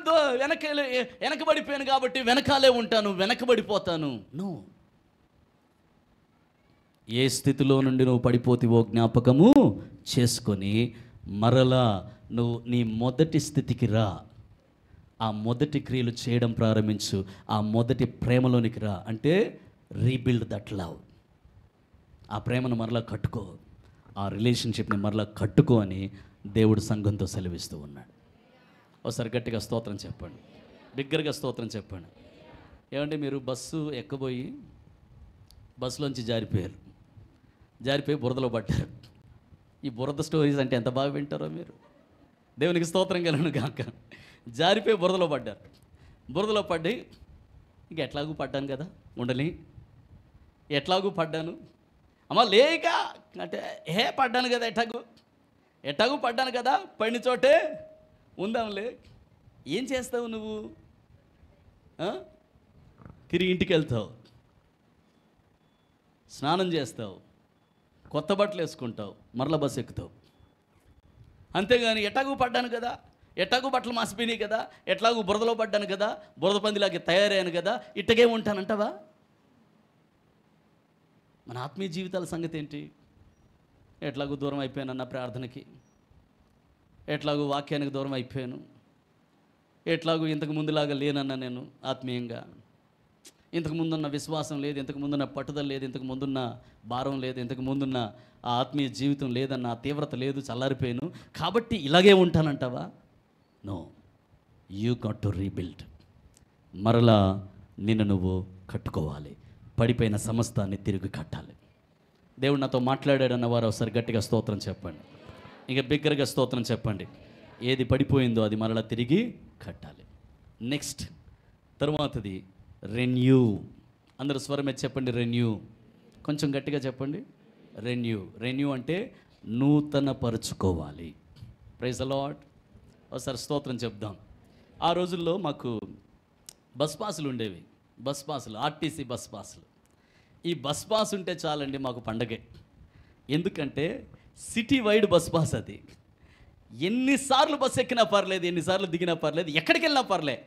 వెనకబడిపోయాను కాబట్టి వెనకాలే ఉంటాను, వెనకబడిపోతాను. నో, ఏ స్థితిలో నుండి నువ్వు పడిపోతావో జ్ఞాపకము చేసుకొని మరలా నువ్వు నీ మొదటి స్థితికి రా. ఆ మొదటి క్రియలు చేయడం ప్రారంభించు. ఆ మొదటి ప్రేమలోనికి రా. అంటే రీబిల్డ్ దట్ లవ్. ఆ ప్రేమను మరలా కట్టుకో, ఆ రిలేషన్షిప్ని మరలా కట్టుకో అని దేవుడు సంఘంతో సెలవిస్తూ ఉన్నాడు. ఒకసారి గట్టిగా స్తోత్రం చెప్పండి, బిగ్గరగా స్తోత్రం చెప్పండి. ఏమంటే మీరు బస్సు ఎక్కబోయి బస్సులోంచి జారిపోయి బురదలో పడ్డారు. ఈ బురద స్టోరీస్ అంటే ఎంత బాగా వింటారో మీరు. దేవునికి స్తోత్రం కలను కాక. జారిపోయి బురదలో పడ్డారు. బురదలో పడి ఇంక ఎట్లాగూ పడ్డాను కదా, ఉండని ఎట్లాగూ పడ్డాను అమ్మ లేక అంటే పడ్డాను కదా, ఎట్లాగూ పడ్డాను కదా, పడిన చోటే ఉందాంలే. ఏం చేస్తావు నువ్వు? తిరిగి ఇంటికి వెళ్తావు, స్నానం చేస్తావు, కొత్త బట్టలు వేసుకుంటావు, మరలా బస్సు ఎక్కుతావు. అంతేగాని ఎట్లాగూ పడ్డాను కదా, ఎట్లాగూ బట్టలు మాసిపోయినాయి కదా, ఎట్లాగూ బురదలో పడ్డాను కదా, బురద పందిలాగే తయారయ్యాను కదా, ఇట్టగే ఉంటానంటావా? మన ఆత్మీయ జీవితాల సంగతి ఏంటి? ఎట్లాగూ దూరం అయిపోయానన్న ప్రార్థనకి, ఎట్లాగూ వాక్యానికి దూరం అయిపోయాను, ఎట్లాగూ ఇంతకు ముందులాగా లేనన్నా నేను ఆత్మీయంగా, ఇంతకు ముందున్న విశ్వాసం లేదు, ఇంతకు ముందున్న పట్టుదల లేదు, ఇంతకు ముందున్న భారం లేదు, ఇంతకు ముందున్న ఆ ఆత్మీయ జీవితం లేదన్న తీవ్రత లేదు, చల్లారిపోయాను కాబట్టి ఇలాగే ఉంటానంటావా? No, you got to rebuild. మరలా నిన్ను నువ్వు కట్టుకోవాలి. పడిపోయిన సమస్తాన్ని తిరిగి కట్టాలి. దేవుడు నాతో మాట్లాడాడన్న వారు ఒకసారి గట్టిగా స్తోత్రం చెప్పండి, ఇంకా బిగ్గరగా స్తోత్రం చెప్పండి. ఏది పడిపోయిందో అది మరలా తిరిగి కట్టాలి. నెక్స్ట్ తర్వాతది రెన్యూ. అందరూ స్వరమే చెప్పండి, రెన్యూ. కొంచెం గట్టిగా చెప్పండి, రెన్యూ అంటే నూతన పరుచుకోవాలి. Praise the lord. ఒకసారి స్తోత్రం చెప్దాం. ఆ రోజుల్లో మాకు బస్ పాసులు ఉండేవి, బస్ పాసులు, ఆర్టీసీ బస్ పాసులు. ఈ బస్ పాస్ ఉంటే చాలండి మాకు పండగే. ఎందుకంటే సిటీ వైడ్ బస్ పాస్. అది ఎన్నిసార్లు బస్సు ఎక్కినా పర్లేదు, ఎన్నిసార్లు దిగినా పర్లేదు, ఎక్కడికి వెళ్ళినా పర్లే.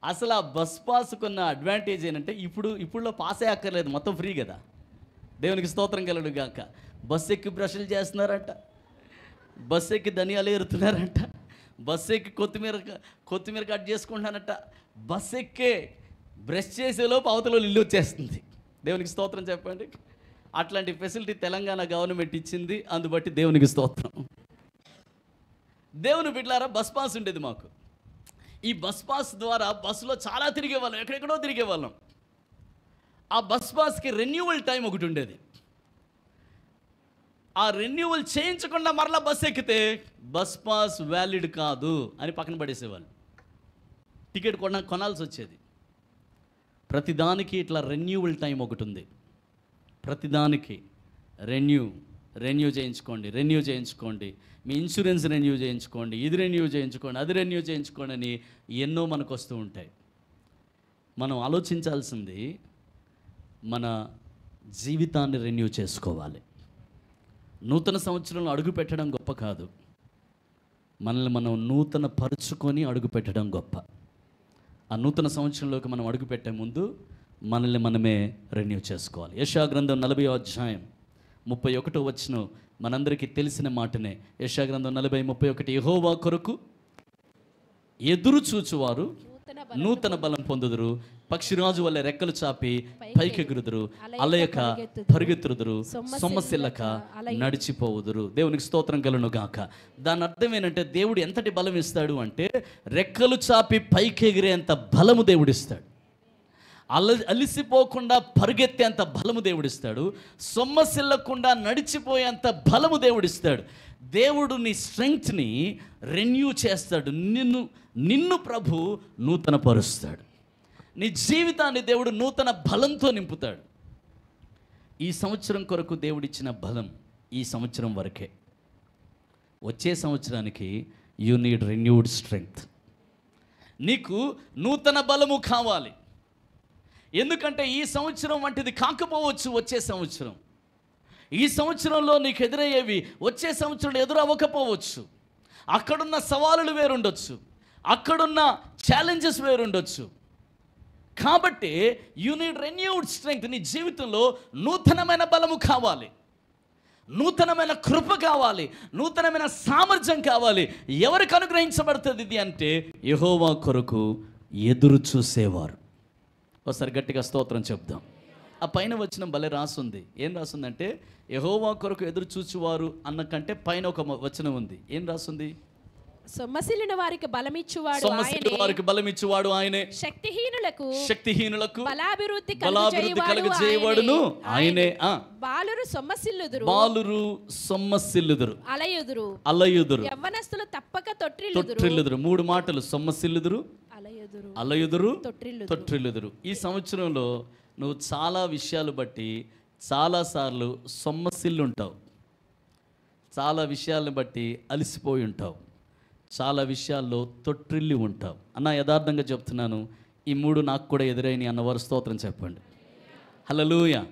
అసలు ఆ బస్ పాస్కున్న అడ్వాంటేజ్ ఏంటంటే ఇప్పుడులో పాసే అక్కర్లేదు, మొత్తం ఫ్రీ కదా. దేవునికి స్తోత్రం కలుగును గాక. బస్సు ఎక్కి బ్రష్లు చేస్తున్నారంట, బస్సు ఎక్కి ధనియాలు ఏరుతున్నారంట, బస్సు ఎక్కి కొత్తిమీర కట్ చేసుకుంటానంట. బస్సు ఎక్కే బ్రష్ చేసేలోపు అవతల ఇల్లు వచ్చేస్తుంది. దేవునికి స్తోత్రం చెప్పండి. అట్లాంటి ఫెసిలిటీ తెలంగాణ గవర్నమెంట్ ఇచ్చింది, అందుబట్టి దేవునికి స్తోత్రం. దేవుని బిడ్డలారా, బస్ పాస్ ఉండేది మాకు. ఈ బస్ పాస్ ద్వారా బస్సులో చాలా తిరిగేవాళ్ళం, ఎక్కడెక్కడో తిరిగేవాళ్ళం. ఆ బస్ పాస్కి రెన్యూవల్ టైం ఒకటి ఉండేది. ఆ రెన్యూవల్ చేయించకుండా మరలా బస్సు ఎక్కితే బస్ పాస్ వ్యాలిడ్ కాదు అని పక్కన పడేసేవాళ్ళు. టికెట్ కొనాల్సి వచ్చేది. ప్రతిదానికి ఇట్లా రెన్యూవల్ టైం ఒకటి ఉంది. ప్రతిదానికి రెన్యూ చేయించుకోండి, మీ ఇన్సూరెన్స్ రెన్యూ చేయించుకోండి, ఇది రెన్యూ చేయించుకోండి, అది రెన్యూ చేయించుకోండి అని ఎన్నో మనకు వస్తూ ఉంటాయి. మనం ఆలోచించాల్సింది మన జీవితాన్ని రెన్యూ చేసుకోవాలి. నూతన సంవత్సరంలో అడుగు పెట్టడం గొప్ప కాదు, మనల్ని మనం నూతన పరుచుకొని అడుగు పెట్టడం గొప్ప. ఆ నూతన సంవత్సరంలోకి మనం అడుగు పెట్టే ముందు మనల్ని మనమే రెన్యూ చేసుకోవాలి. యెషయా గ్రంథం 40వ అధ్యాయం 31వ వచనం మనందరికీ తెలిసిన మాటనే. యెషయా గ్రంథం 40:31, యెహోవా కొరకు ఎదురు చూచువారు నూతన బలం పొందుదురు, పక్షిరాజు వల్ల రెక్కలు చాపి పైకెగురుదురు, అలయక పరిగెత్తుదురు, సొమ్మసిల్లక నడిచిపోవుదురు. దేవునికి స్తోత్రం కలుగును గాక. దాని అర్థం ఏంటంటే దేవుడు ఎంతటి బలం ఇస్తాడు అంటే రెక్కలు చాపి పైకెగిరేంత బలము దేవుడిస్తాడు, అలిసిపోకుండా పరిగెత్తేంత బలము దేవుడిస్తాడు, సొమ్మసిల్లకుండా నడిచిపోయేంత బలము దేవుడిస్తాడు. దేవుడు నీ స్ట్రెంగ్త్ని రెన్యూ చేస్తాడు. నిన్ను ప్రభు నూతన పరుస్తాడు. నీ జీవితాన్ని దేవుడు నూతన బలంతో నింపుతాడు. ఈ సంవత్సరం కొరకు దేవుడిచ్చిన బలం ఈ సంవత్సరం వరకే. వచ్చే సంవత్సరానికి యు నీడ్ రెన్యూడ్ స్ట్రెంగ్త్. నీకు నూతన బలము కావాలి. ఎందుకంటే ఈ సంవత్సరం వంటిది కాకపోవచ్చు వచ్చే సంవత్సరం. ఈ సంవత్సరంలో నీకు ఎదురయ్యేవి వచ్చే సంవత్సరంలో ఎదురవ్వకపోవచ్చు. అక్కడున్న సవాలులు వేరుండొచ్చు, అక్కడున్న ఛాలెంజెస్ వేరుండొచ్చు. కాబట్టి యు నీడ్ రెన్యూడ్ స్ట్రెంగ్త్. నీ జీవితంలో నూతనమైన బలము కావాలి. నూతనమైన కృప కావాలి, నూతనమైన సామర్థ్యం కావాలి. ఎవరికి అనుగ్రహించబడుతుంది ఇది అంటే యెహోవా కొరకు ఎదురు చూసేవారు. ఒకసారి గట్టిగా స్తోత్రం చెప్దాం. ఆ పైన వచ్చిన భలే రాసుంది. ఏం రాసుందంటే యెహోవా కొరకు ఎదురు చూచువారు అన్న కంటే పైన ఒక వచనం ఉంది. ఏం రాసుంది? సొమ్మసిల్లిన వారికి బలమిచ్చువాడు ఆయనే, శక్తిహీనులకు బలాభివృద్ధి కలుగజేయువాడును ఆయనే. బాలురు సొమ్మసిల్లుదురు, అలయుదురు, యవ్వనస్తులు తప్పక తొట్రిల్లుదురు. 3 మాటలు: సొమ్మసిల్లుదురు, అలయుదురు, తొట్రిల్లుదురు. ఈ సంవత్సరంలో నువ్వు చాలా విషయాలు బట్టి చాలాసార్లు సొమ్మసిల్లుంటావు, చాలా విషయాలను బట్టి అలసిపోయి ఉంటావు, చాలా విషయాల్లో తొట్టిల్లి ఉంటావు. అన్న యథార్థంగా చెప్తున్నాను, ఈ 3 నాకు కూడా ఎదురైన అన్నవారు స్తోత్రం చెప్పండి. హల్లెలూయా.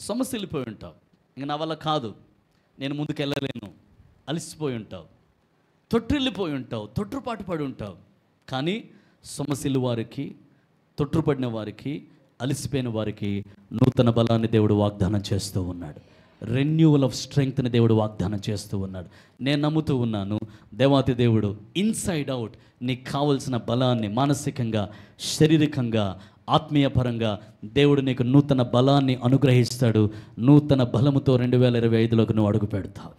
సొమ్మసిల్లిపోయి ఉంటావు, ఇంక నా వల్ల కాదు, నేను ముందుకు వెళ్ళలేను, అలసిపోయి ఉంటావు, తొట్టిల్లిపోయి ఉంటావు, తొట్టుపాటు పడి ఉంటావు. కానీ సొమ్మసిల్లు వారికి, తొట్టుపడిన వారికి, అలసిపోయిన వారికి నూతన బలాన్ని దేవుడు వాగ్దానం చేస్తూ ఉన్నాడు. రెన్యూవల్ ఆఫ్ స్ట్రెంగ్త్ని దేవుడు వాగ్దానం చేస్తూ ఉన్నాడు. నేను నమ్ముతూ ఉన్నాను, దేవాతి దేవుడు ఇన్సైడ్ అవుట్ నీకు కావలసిన బలాన్ని మానసికంగా, శారీరకంగా, ఆత్మీయపరంగా దేవుడు నీకు నూతన బలాన్ని అనుగ్రహిస్తాడు. నూతన బలముతో 2025లోకి నువ్వు అడుగు పెడతావు.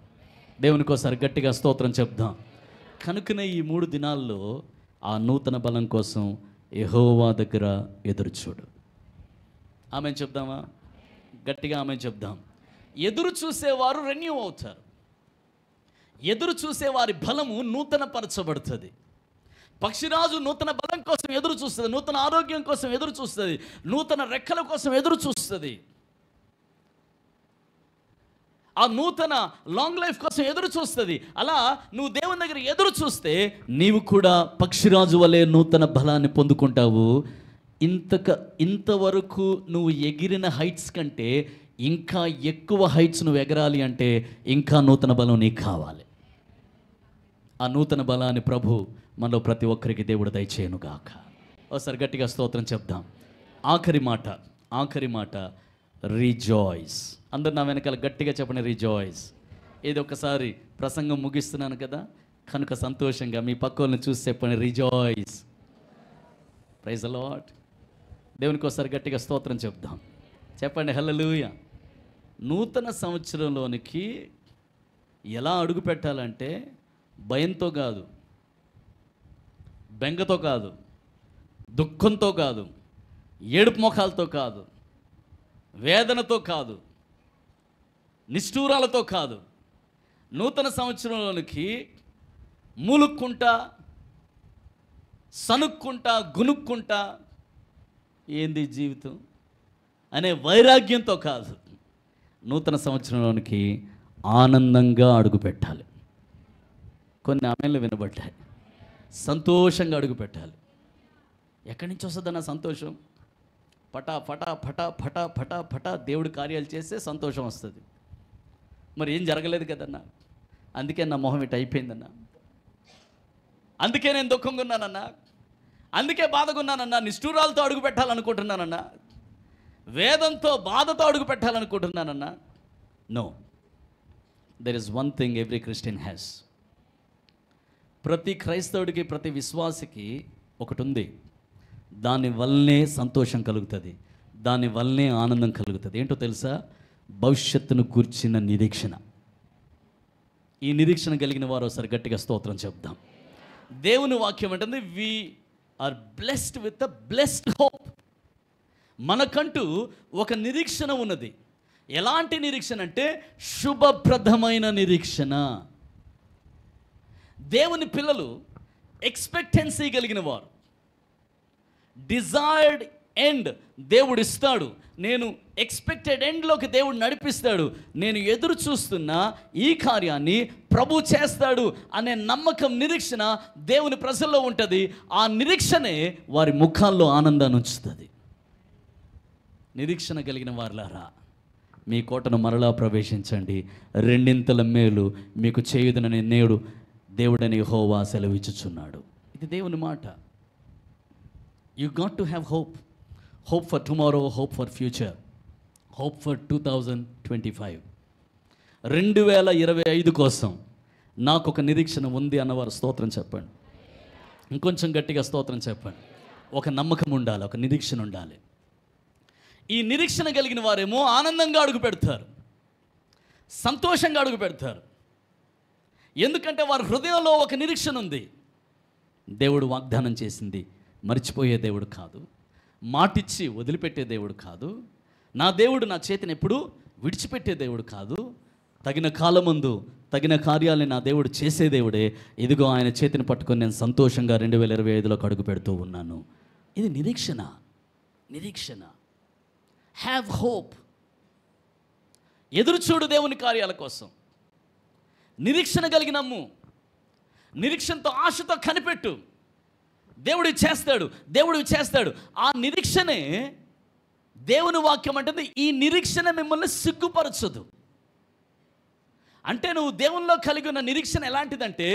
దేవునికి ఒకసారి గట్టిగా స్తోత్రం చెప్దాం. కనుకనే ఈ 3 దినాల్లో ఆ నూతన బలం కోసం యెహోవా దగ్గర ఎదురుచూడు. ఆమె చెప్దామా? గట్టిగా ఆమె చెప్దాం. ఎదురు చూసేవారు రెన్యూ అవుతారు. ఎదురు చూసేవారి బలము నూతన పరచబడుతుంది. పక్షిరాజు నూతన బలం కోసం ఎదురు చూస్తుంది, నూతన ఆరోగ్యం కోసం ఎదురు చూస్తుంది, నూతన రెక్కల కోసం ఎదురు చూస్తుంది, ఆ నూతన లాంగ్ లైఫ్ కోసం ఎదురు చూస్తుంది. అలా నువ్వు దేవుని దగ్గర ఎదురు చూస్తే నీవు కూడా పక్షిరాజు వలె నూతన బలాన్ని పొందుకుంటావు. ఇంతవరకు నువ్వు ఎగిరిన హైట్స్ కంటే ఇంకా ఎక్కువ హైట్స్ నువ్వు ఎగరాలి అంటే ఇంకా నూతన బలం నీకు కావాలి. ఆ నూతన బలాన్ని ప్రభు మనలో ప్రతి ఒక్కరికి దేవుడు దయచేయను గాక. ఒకసారి గట్టిగా స్తోత్రం చెప్దాం. ఆఖరి మాట రిజాయిస్. అందరు నా వెనకాల గట్టిగా చెప్పండి, రిజాయిస్. ఇది ఒకసారి ప్రసంగం ముగిస్తున్నాను కదా, కనుక సంతోషంగా మీ పక్కల్ని చూసి చెప్పండి, రిజాయిస్. Praise the lord. దేవునికి ఒకసారి గట్టిగా స్తోత్రం చెప్దాం. చెప్పండి హల్లెలూయా. నూతన సంవత్సరంలోనికి ఎలా అడుగు పెట్టాలంటే భయంతో కాదు, బెంగతో కాదు, దుఃఖంతో కాదు, ఏడుపు ముఖాలతో కాదు, వేదనతో కాదు, నిష్ఠూరాలతో కాదు. నూతన సంవత్సరంలోనికి మూలుక్కుంటా, సనుక్కుంటా, గునుక్కుంటా, ఏంది జీవితం అనే వైరాగ్యంతో కాదు, నూతన సంవత్సరంలోనికి ఆనందంగా అడుగు పెట్టాలి. కొన్ని ఆమెలు వినబడ్డాయి. సంతోషంగా అడుగు పెట్టాలి. ఎక్కడి నుంచి వస్తుందన్న సంతోషం? పటా పటా పటా పటా పటా పటా దేవుడు కార్యాలు చేస్తే సంతోషం వస్తుంది. మరి ఏం జరగలేదు కదన్నా, అందుకే నా మొహం ఇటు అయిపోయిందన్నా, అందుకే నేను దుఃఖంగా ఉన్నానన్నా, అందుకే బాధగా ఉన్నానన్నా, నిష్ఠూరాలతో అడుగు పెట్టాలనుకుంటున్నానన్నా, వేదంతో బాధతో అడుగు పెట్టాలనుకుంటున్నానన్నా. No, there is one thing every Christian has. ప్రతి క్రైస్తవుడికి, ప్రతి విశ్వాసికి ఒకటి ఉంది. దానివల్లనే సంతోషం కలుగుతుంది, దానివల్లనే ఆనందం కలుగుతుంది. ఏంటో తెలుసా? భవిష్యత్తును కూర్చిన నిరీక్షణ. ఈ నిరీక్షణ కలిగిన వారు ఒకసారి గట్టిగా స్తోత్రం చెప్దాం. దేవుని వాక్యం అంటే we are blessed with a blessed hope. మనకంటూ ఒక నిరీక్షణ ఉన్నది. ఎలాంటి నిరీక్షణ అంటే శుభప్రదమైన నిరీక్షణ. దేవుని పిల్లలు ఎక్స్పెక్టెన్సీ కలిగిన వారు. డిజైర్డ్ ఎండ్ దేవుడు ఇస్తాడు, నేను ఎక్స్పెక్టెడ్ ఎండ్లోకి దేవుడు నడిపిస్తాడు, నేను ఎదురు చూస్తున్న ఈ కార్యాన్ని ప్రభు చేస్తాడు అనే నమ్మకం, నిరీక్షణ దేవుని ప్రజల్లో ఉంటుంది. ఆ నిరీక్షనే వారి ముఖాల్లో ఆనందాన్ని ఉంచుతుంది. నిరీక్షణ కలిగిన వారులారా, మీ కోటను మరలా ప్రవేశించండి, రెండింతల మేలు మీకు చేయుదునని నేడు దేవుడని యెహోవా సెలవిచ్చుచున్నాడు. ఇది దేవుని మాట. You got to have hope. Hope for tomorrow, hope for future, hope for 2025. 2025 కోసం నాకు ఒక నిరీక్షణ ఉంది అన్నవారు స్తోత్రం చెప్పండి. ఇంకొంచెం గట్టిగా స్తోత్రం చెప్పండి. ఒక నమ్మకం ఉండాలి, ఒక నిరీక్షణ ఉండాలి. ఈ నిరీక్షణ కలిగిన వారేమో ఆనందంగా అడుగు పెడతారు, సంతోషంగా అడుగు పెడతారు. ఎందుకంటే వారి హృదయంలో ఒక నిరీక్షణ ఉంది. దేవుడు వాగ్దానం చేసింది మర్చిపోయే దేవుడు కాదు, మాటిచ్చి వదిలిపెట్టే దేవుడు కాదు. నా దేవుడు నా చేతిని ఎప్పుడూ విడిచిపెట్టే దేవుడు కాదు. తగిన కాలమందు తగిన కార్యాలని నా దేవుడు చేసే దేవుడే. ఇదిగో ఆయన చేతిని పట్టుకొని నేను సంతోషంగా 2025లోకి అడుగు పెడుతూ ఉన్నాను. ఇది నిరీక్షణ. నిరీక్షణ. Have hope. ఎదురుచూడు దేవుని కార్యాల కోసం. నిరీక్షణ కలిగినమ్ము. నిరీక్షణతో ఆశతో కనిపెట్టు. దేవుడు చేస్తాడు, దేవుడు చేస్తాడు. ఆ నిరీక్షనే దేవుని వాక్యం అంటుంది, ఈ నిరీక్షణ మిమ్మల్ని సిగ్గుపరచదు. అంటే నువ్వు దేవునిలో కలిగి ఉన్న నిరీక్షణ ఎలాంటిదంటే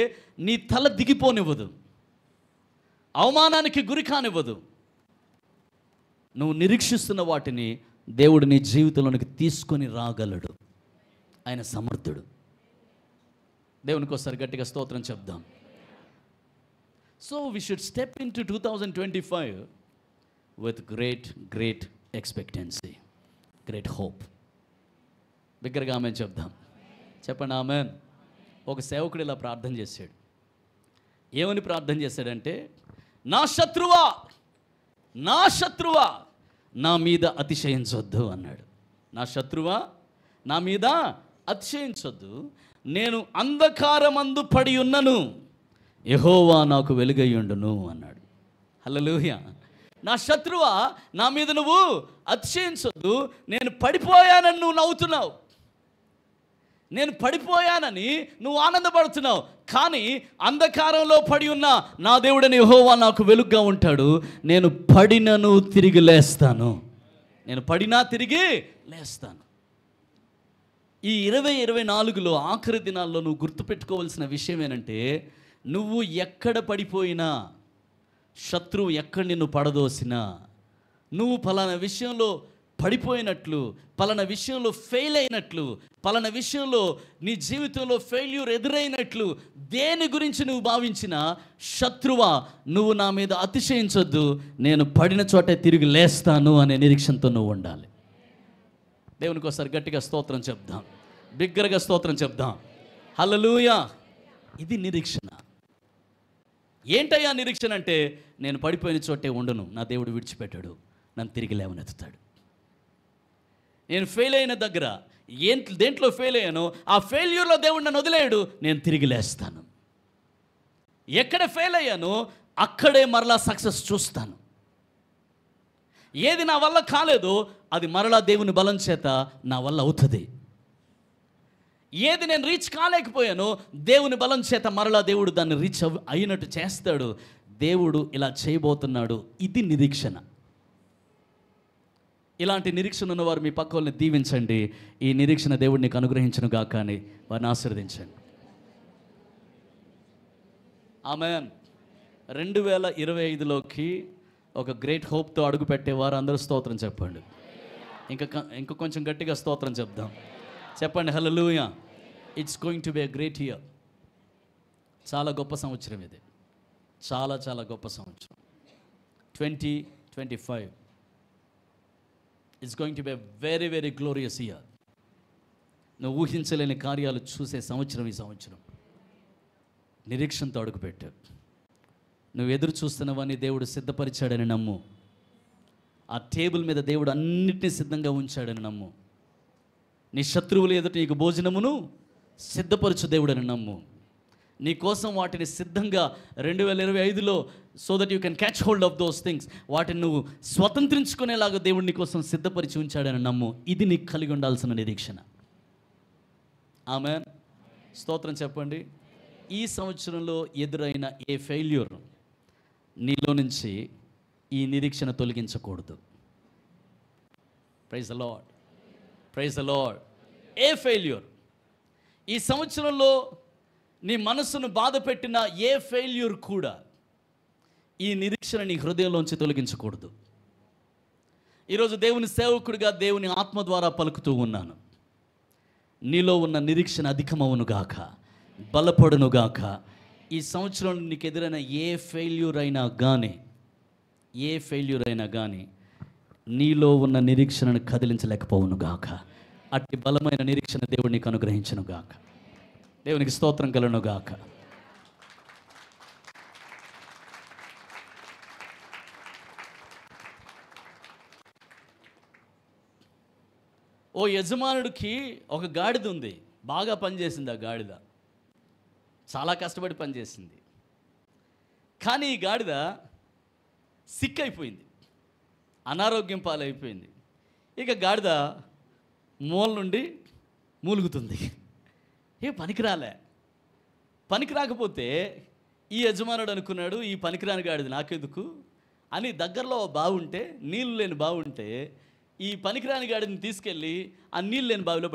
నీ తల దిగిపోనివ్వదు, అవమానానికి గురి కానివ్వదు. నువ్వు నిరీక్షిస్తున్న వాటిని దేవుడు నీ జీవితంలోనికి తీసుకొని రాగలడు. ఆయన సమర్థుడు. దేవునికి ఒకసారి గట్టిగా స్తోత్రం చెప్దాం. So we should step in to 2025 with great expectancy, great hope. బిగ్గరగా ఆమెన్ చెప్దాం. చెప్పండి ఆమెన్. ఒక సేవకుడు ఇలా ప్రార్థన చేశాడు. ఏమని ప్రార్థన చేశాడంటే, నా శత్రువా నా మీద అతిశయించొద్దు అన్నాడు. నా శత్రువా నా మీద అతిశయించొద్దు, నేను అంధకారమందు పడి ఉన్నను, యెహోవా నాకు వెలుగయ్యుండును అన్నాడు. హల్లెలూయా. నా శత్రువా నా మీద నువ్వు అతిశయించొద్దు, నేను పడిపోయానని నువ్వు నవ్వుతున్నావు, నేను పడిపోయానని నువ్వు ఆనందపడుతున్నావు. కానీ అంధకారంలో పడి ఉన్న నా దేవుడని యెహోవా నాకు వెలుగుగా ఉంటాడు. నేను పడినను తిరిగి లేస్తాను. నేను పడినా తిరిగి లేస్తాను. ఈ 2024లో ఆఖరి దినాల్లో నువ్వు గుర్తుపెట్టుకోవాల్సిన విషయం ఏంటంటే, నువ్వు ఎక్కడ పడిపోయినా, శత్రువు ఎక్కడ నిన్ను పడదోసినా, నువ్వు పలానా విషయంలో పడిపోయినట్లు, పలానా విషయంలో ఫెయిల్ అయినట్లు, పలానా విషయంలో నీ జీవితంలో ఫెయిల్యూర్ ఎదురైనట్లు దేని గురించి నువ్వు భావించినా, శత్రువా నువ్వు నా మీద అతిశయించొద్దు, నేను పడిన చోటే తిరిగి లేస్తాను అనే నిరీక్షణతో నువ్వు ఉండాలి. దేవునికి ఒకసారి గట్టిగా స్తోత్రం చెప్దాం, బిగ్గరగా స్తోత్రం చెప్దాం. హల్లెలూయా. ఇది నిరీక్షణ. ఏంటయ్యా నిరీక్షణ అంటే, నేను పడిపోయిన చోటే ఉండను, నా దేవుడు విడిచిపెట్టాడు, నన్ను తిరిగి లేవనెత్తుతాడు. నేను ఫెయిల్ అయిన దగ్గర దేంట్లో ఫెయిల్ అయ్యానో ఆ ఫెయిల్యూర్లో దేవుడు నన్ను వదిలేయడు, నేను తిరిగి లేస్తాను. ఎక్కడ ఫెయిల్ అయ్యానో అక్కడే మరలా సక్సెస్ చూస్తాను. ఏది నా వల్ల కాలేదో అది మరలా దేవుని బలం చేత నా వల్ల అవుతుంది. ఏది నేను రీచ్ కాలేకపోయానో దేవుని బలం చేత మరలా దేవుడు దాన్ని రీచ్ అయినట్టు చేస్తాడు. దేవుడు ఇలా చేయబోతున్నాడు. ఇది నిరీక్షణ. ఇలాంటి నిరీక్షణ ఉన్నవారు మీ పక్క వాళ్ళని దీవించండి. ఈ నిరీక్షణ దేవుడు నీకు అనుగ్రహించను గాక అని వారిని ఆశీర్వదించండి. ఆమేన్. 2025లోకి ఒక గ్రేట్ హోప్తో అడుగు పెట్టేవారు అందరూ స్తోత్రం చెప్పండి. ఇంకా కొంచెం గట్టిగా స్తోత్రం చెప్దాం. చెప్పండి hallelujah. It's going to be a great year. చాలా గొప్ప సంవత్సరం ఇది. చాలా చాలా గొప్ప సంవత్సరం. 2025 it's going to be a very very glorious year. నువ్వు ఊహించలేని కార్యాలు చూసే సంవత్సరం ఈ సంవత్సరం. నిరీక్షణతో అడుగుపెట్టు. నువ్వు ఎదురు చూస్తున్నవన్నీ దేవుడు సిద్ధపరిచాడని నమ్ము. ఆ టేబుల్ మీద దేవుడు అన్నిటినీ సిద్ధంగా ఉంచాడని నమ్ము. నీ శత్రువులు ఎదుట నీకు భోజనమును సిద్ధపరచు దేవుడని నమ్ము. నీ కోసం వాటిని సిద్ధంగా 2025లో so that you can catch hold of those things, వాటిని నువ్వు స్వతంత్రించుకునేలాగా దేవుడు నీ కోసం సిద్ధపరిచి ఉంచాడని నమ్ము. ఇది నీకు కలిగి ఉండాల్సిన నిరీక్షణ. ఆమేన్. స్తోత్రం చెప్పండి. ఈ సంవత్సరంలో ఎదురైన ఏ ఫెయిల్యూర్ నీలో నుంచి ఈ నిరీక్షణ తొలగించకూడదు. Praise the lord, praise the lord. ఏ ఫెయిల్యూర్ ఈ సంవత్సరంలో నీ మనసును బాధ పెట్టిన ఏ ఫెయిల్యూర్ కూడా ఈ నిరీక్షణ నీ హృదయంలోంచి తొలగించకూడదు. ఈరోజు దేవుని సేవకుడిగా దేవుని ఆత్మ ద్వారా పలుకుతూ ఉన్నాను. నీలో ఉన్న నిరీక్షణ అధికమవునుగాక, బలపడునుగాక. ఈ సంవత్సరం నీకు ఎదురైన ఏ ఫెయిల్యూర్ అయినా కానీ నీలో ఉన్న నిరీక్షణను కదిలించలేకపోవునుగాక. అట్టి బలమైన నిరీక్షణ దేవుడు నీకు అనుగ్రహించునుగాక. దేవునికి స్తోత్రం కలుగునుగాక. ఓ యజమానుడికి ఒక గాడిద ఉంది, బాగా పనిచేసింది. ఆ గాడిద చాలా కష్టపడి పనిచేసింది. కానీ ఈ గాడిద సిక్ అయిపోయింది, అనారోగ్యం పాలైపోయింది. ఇక గాడిద మూల నుండి మూలుగుతుంది. పనికి రాకపోతే ఈ యజమానుడు అనుకున్నాడు, ఈ పనికిరాని గాడిద నాకెందుకు అని దగ్గరలో బావుంటే, నీళ్ళు లేని బావుంటే ఈ పనికిరాని గాడిని తీసుకెళ్ళి ఆ నీళ్ళు లేని బావిలో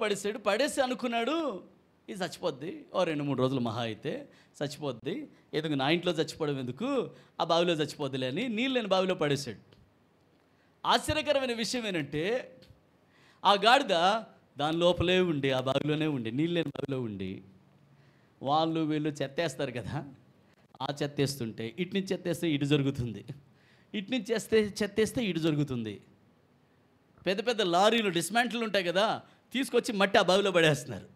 పడేసాడు. పడేసి అనుకున్నాడు, ఇది చచ్చిపోద్ది, ఓ 2-3 రోజులు మహా అయితే చచ్చిపోద్ది, ఎందుకు నా ఇంట్లో చచ్చిపోవడం ఎందుకు, ఆ బావిలో చచ్చిపోద్దిలే అని నీళ్ళు లేని బావిలో పడేసాడు. ఆశ్చర్యకరమైన విషయం ఏంటంటే ఆ గాడిద దాని లోపలే ఉండి, ఆ బావిలోనే ఉండి, నీళ్ళు లేని బావిలో ఉండి, వీళ్ళు చెత్తేస్తారు కదా, ఆ చెత్తేస్తుంటే ఇటు నుంచి చెత్తేస్తే ఇటు జరుగుతుంది, ఇటు నుంచి చెత్తేస్తే ఇటు జరుగుతుంది. పెద్ద పెద్ద లారీలు డిస్మాంటిల్ ఉంటాయి కదా, తీసుకొచ్చి మట్టి ఆ బావిలో పడేస్తున్నారు.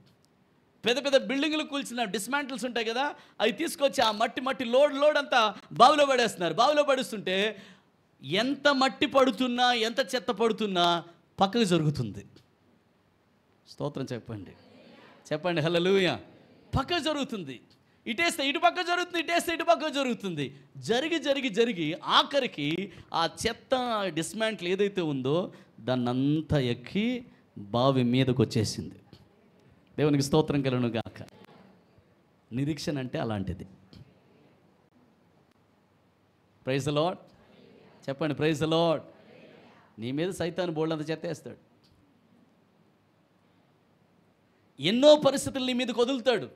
పెద్ద పెద్ద బిల్డింగ్లు కూల్చిన డిస్మాంటిల్స్ ఉంటాయి కదా, అవి తీసుకొచ్చి ఆ మట్టి లోడ్ అంతా బావిలో పడేస్తున్నారు. బావిలో పడుస్తుంటే ఎంత మట్టి పడుతున్నా, ఎంత చెత్త పడుతున్నా పక్కకు జరుగుతుంది. స్తోత్రం చెప్పండి హల్లెలూయా. పక్కకు జరుగుతుంది. ఇటేస్తే ఇటు పక్క జరుగుతుంది, ఇటేస్తే ఇటు పక్క జరుగుతుంది. జరిగి ఆఖరికి ఆ చెత్త డిస్మాంటిల్ ఏదైతే ఉందో దాన్నంతా ఎక్కి బావి మీదకు వచ్చేసింది. దేవునికి స్తోత్రం కలుగును గాక. నిరీక్షణ అంటే అలాంటిది. Praise the lord. చెప్పండి ప్రైజ్ ది లార్డ్. నీ మీద సైతాను బోల్డంత చెత్తేస్తాడు. ఎన్నో పరిస్థితులు నీ మీదకి వదులుతాడు.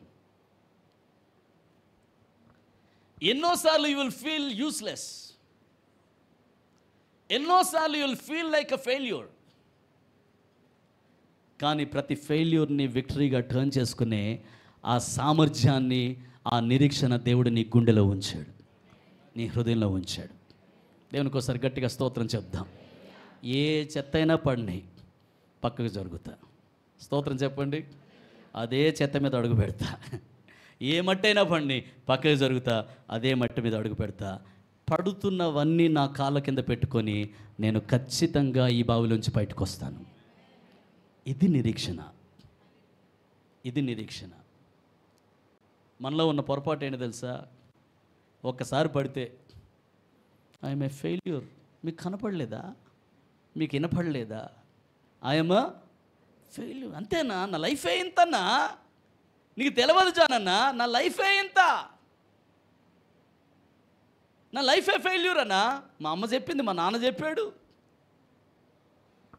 ఎన్నోసార్లు యూ విల్ ఫీల్ యూస్లెస్. ఎన్నోసార్లు you will feel like a failure. కానీ ప్రతి ఫెయిల్యూర్ని విక్టరీగా టర్న్ చేసుకునే ఆ సామర్థ్యాన్ని, ఆ నిరీక్షణ దేవుడు నీ గుండెలో ఉంచాడు, నీ హృదయంలో ఉంచాడు. దేవునికి ఒకసారి గట్టిగా స్తోత్రం చెప్దాం. ఏ చెత్త అయినా పడినాయి పక్కకు జరుగుతా. స్తోత్రం చెప్పండి. అదే చెత్త మీద అడుగు పెడతా. ఏ మట్టి అయినా పడినాయి పక్కకు జరుగుతా, అదే మట్టి మీద అడుగు పెడతా. పడుతున్నవన్నీ నా కాళ్ళ కింద పెట్టుకొని నేను ఖచ్చితంగా ఈ బావిలోంచి బయటకు వస్తాను. ఇది నిరీక్షణ. మనలో ఉన్న పొరపాటు ఏంటో తెలుసా? ఒక్కసారి పడితే ఐఎమ్ ఏ ఫెయిల్యూర్. మీకు కనపడలేదా? మీకు వినపడలేదా? I'm a failure. అంతేనా? నా లైఫే ఇంతన్నా? నీకు తెలియదు జానన్నా, నా లైఫే ఇంత, నా లైఫే ఫెయిల్యూర్ అన్నా. మా అమ్మ చెప్పింది, మా నాన్న చెప్పాడు.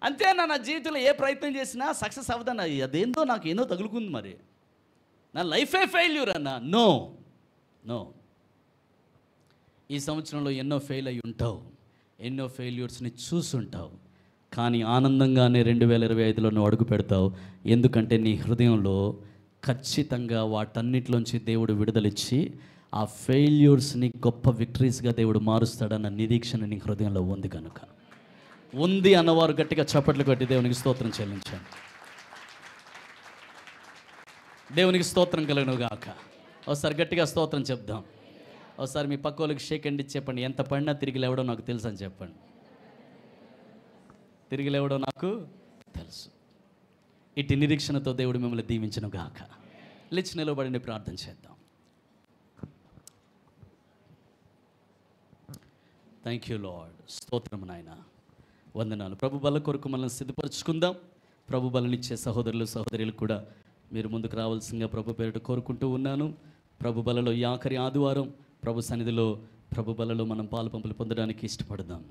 అంతేనా? నా జీవితంలో ఏ ప్రయత్నం చేసినా సక్సెస్ అవ్వదన్నా. అదేందో నాకు ఏదో తగులుకుంది, మరి నా లైఫే ఫెయిల్యూర్ అన్నా. నో. ఈ సంవత్సరంలో ఎన్నో ఫెయిల్ అయి ఉంటావు, ఎన్నో ఫెయిల్యూర్స్ని చూసుంటావు. కానీ ఆనందంగానే 2025లో నువ్వు అడుగు పెడతావు. ఎందుకంటే నీ హృదయంలో ఖచ్చితంగా వాటన్నిటిలోంచి దేవుడు విడుదలిచ్చి ఆ ఫెయిల్యూర్స్ని గొప్ప విక్టరీస్గా దేవుడు మారుస్తాడన్న నిరీక్షణ నీ హృదయంలో ఉంది. కనుక ఉంది అన్నవారు గట్టిగా చప్పట్లు కొట్టి దేవునికి స్తోత్రం చెల్లించండి. దేవునికి స్తోత్రం కలుగునుగాక. ఒకసారి గట్టిగా స్తోత్రం చెప్దాం. ఒకసారి మీ పక్క వాళ్ళకి షేక్ అండి చెప్పండి, ఎంత పడినా తిరిగి లేవడం నాకు తెలుసు అని చెప్పండి. తిరిగి లేవడం నాకు తెలుసు. ఇటు నిరీక్షణతో దేవుడు మిమ్మల్ని దీవించను గాక. లేచి నిలబడిని ప్రార్థన చేద్దాం. Thank you lord. స్తోత్రం నాయన, వందనాలు. ప్రభు బల కొరకు మనల్ని సిద్ధపరచుకుందాం. ప్రభు బలనిచ్చే సహోదరులు కూడా మీరు ముందుకు రావాల్సిందిగా ప్రభు పేరిట కోరుకుంటూ ఉన్నాను. ప్రభు బలలో ఈ ఆఖరి ఆదివారం ప్రభు సన్నిధిలో, ప్రభు బలలో మనం పాలు పంపులు పొందడానికి ఇష్టపడదాం.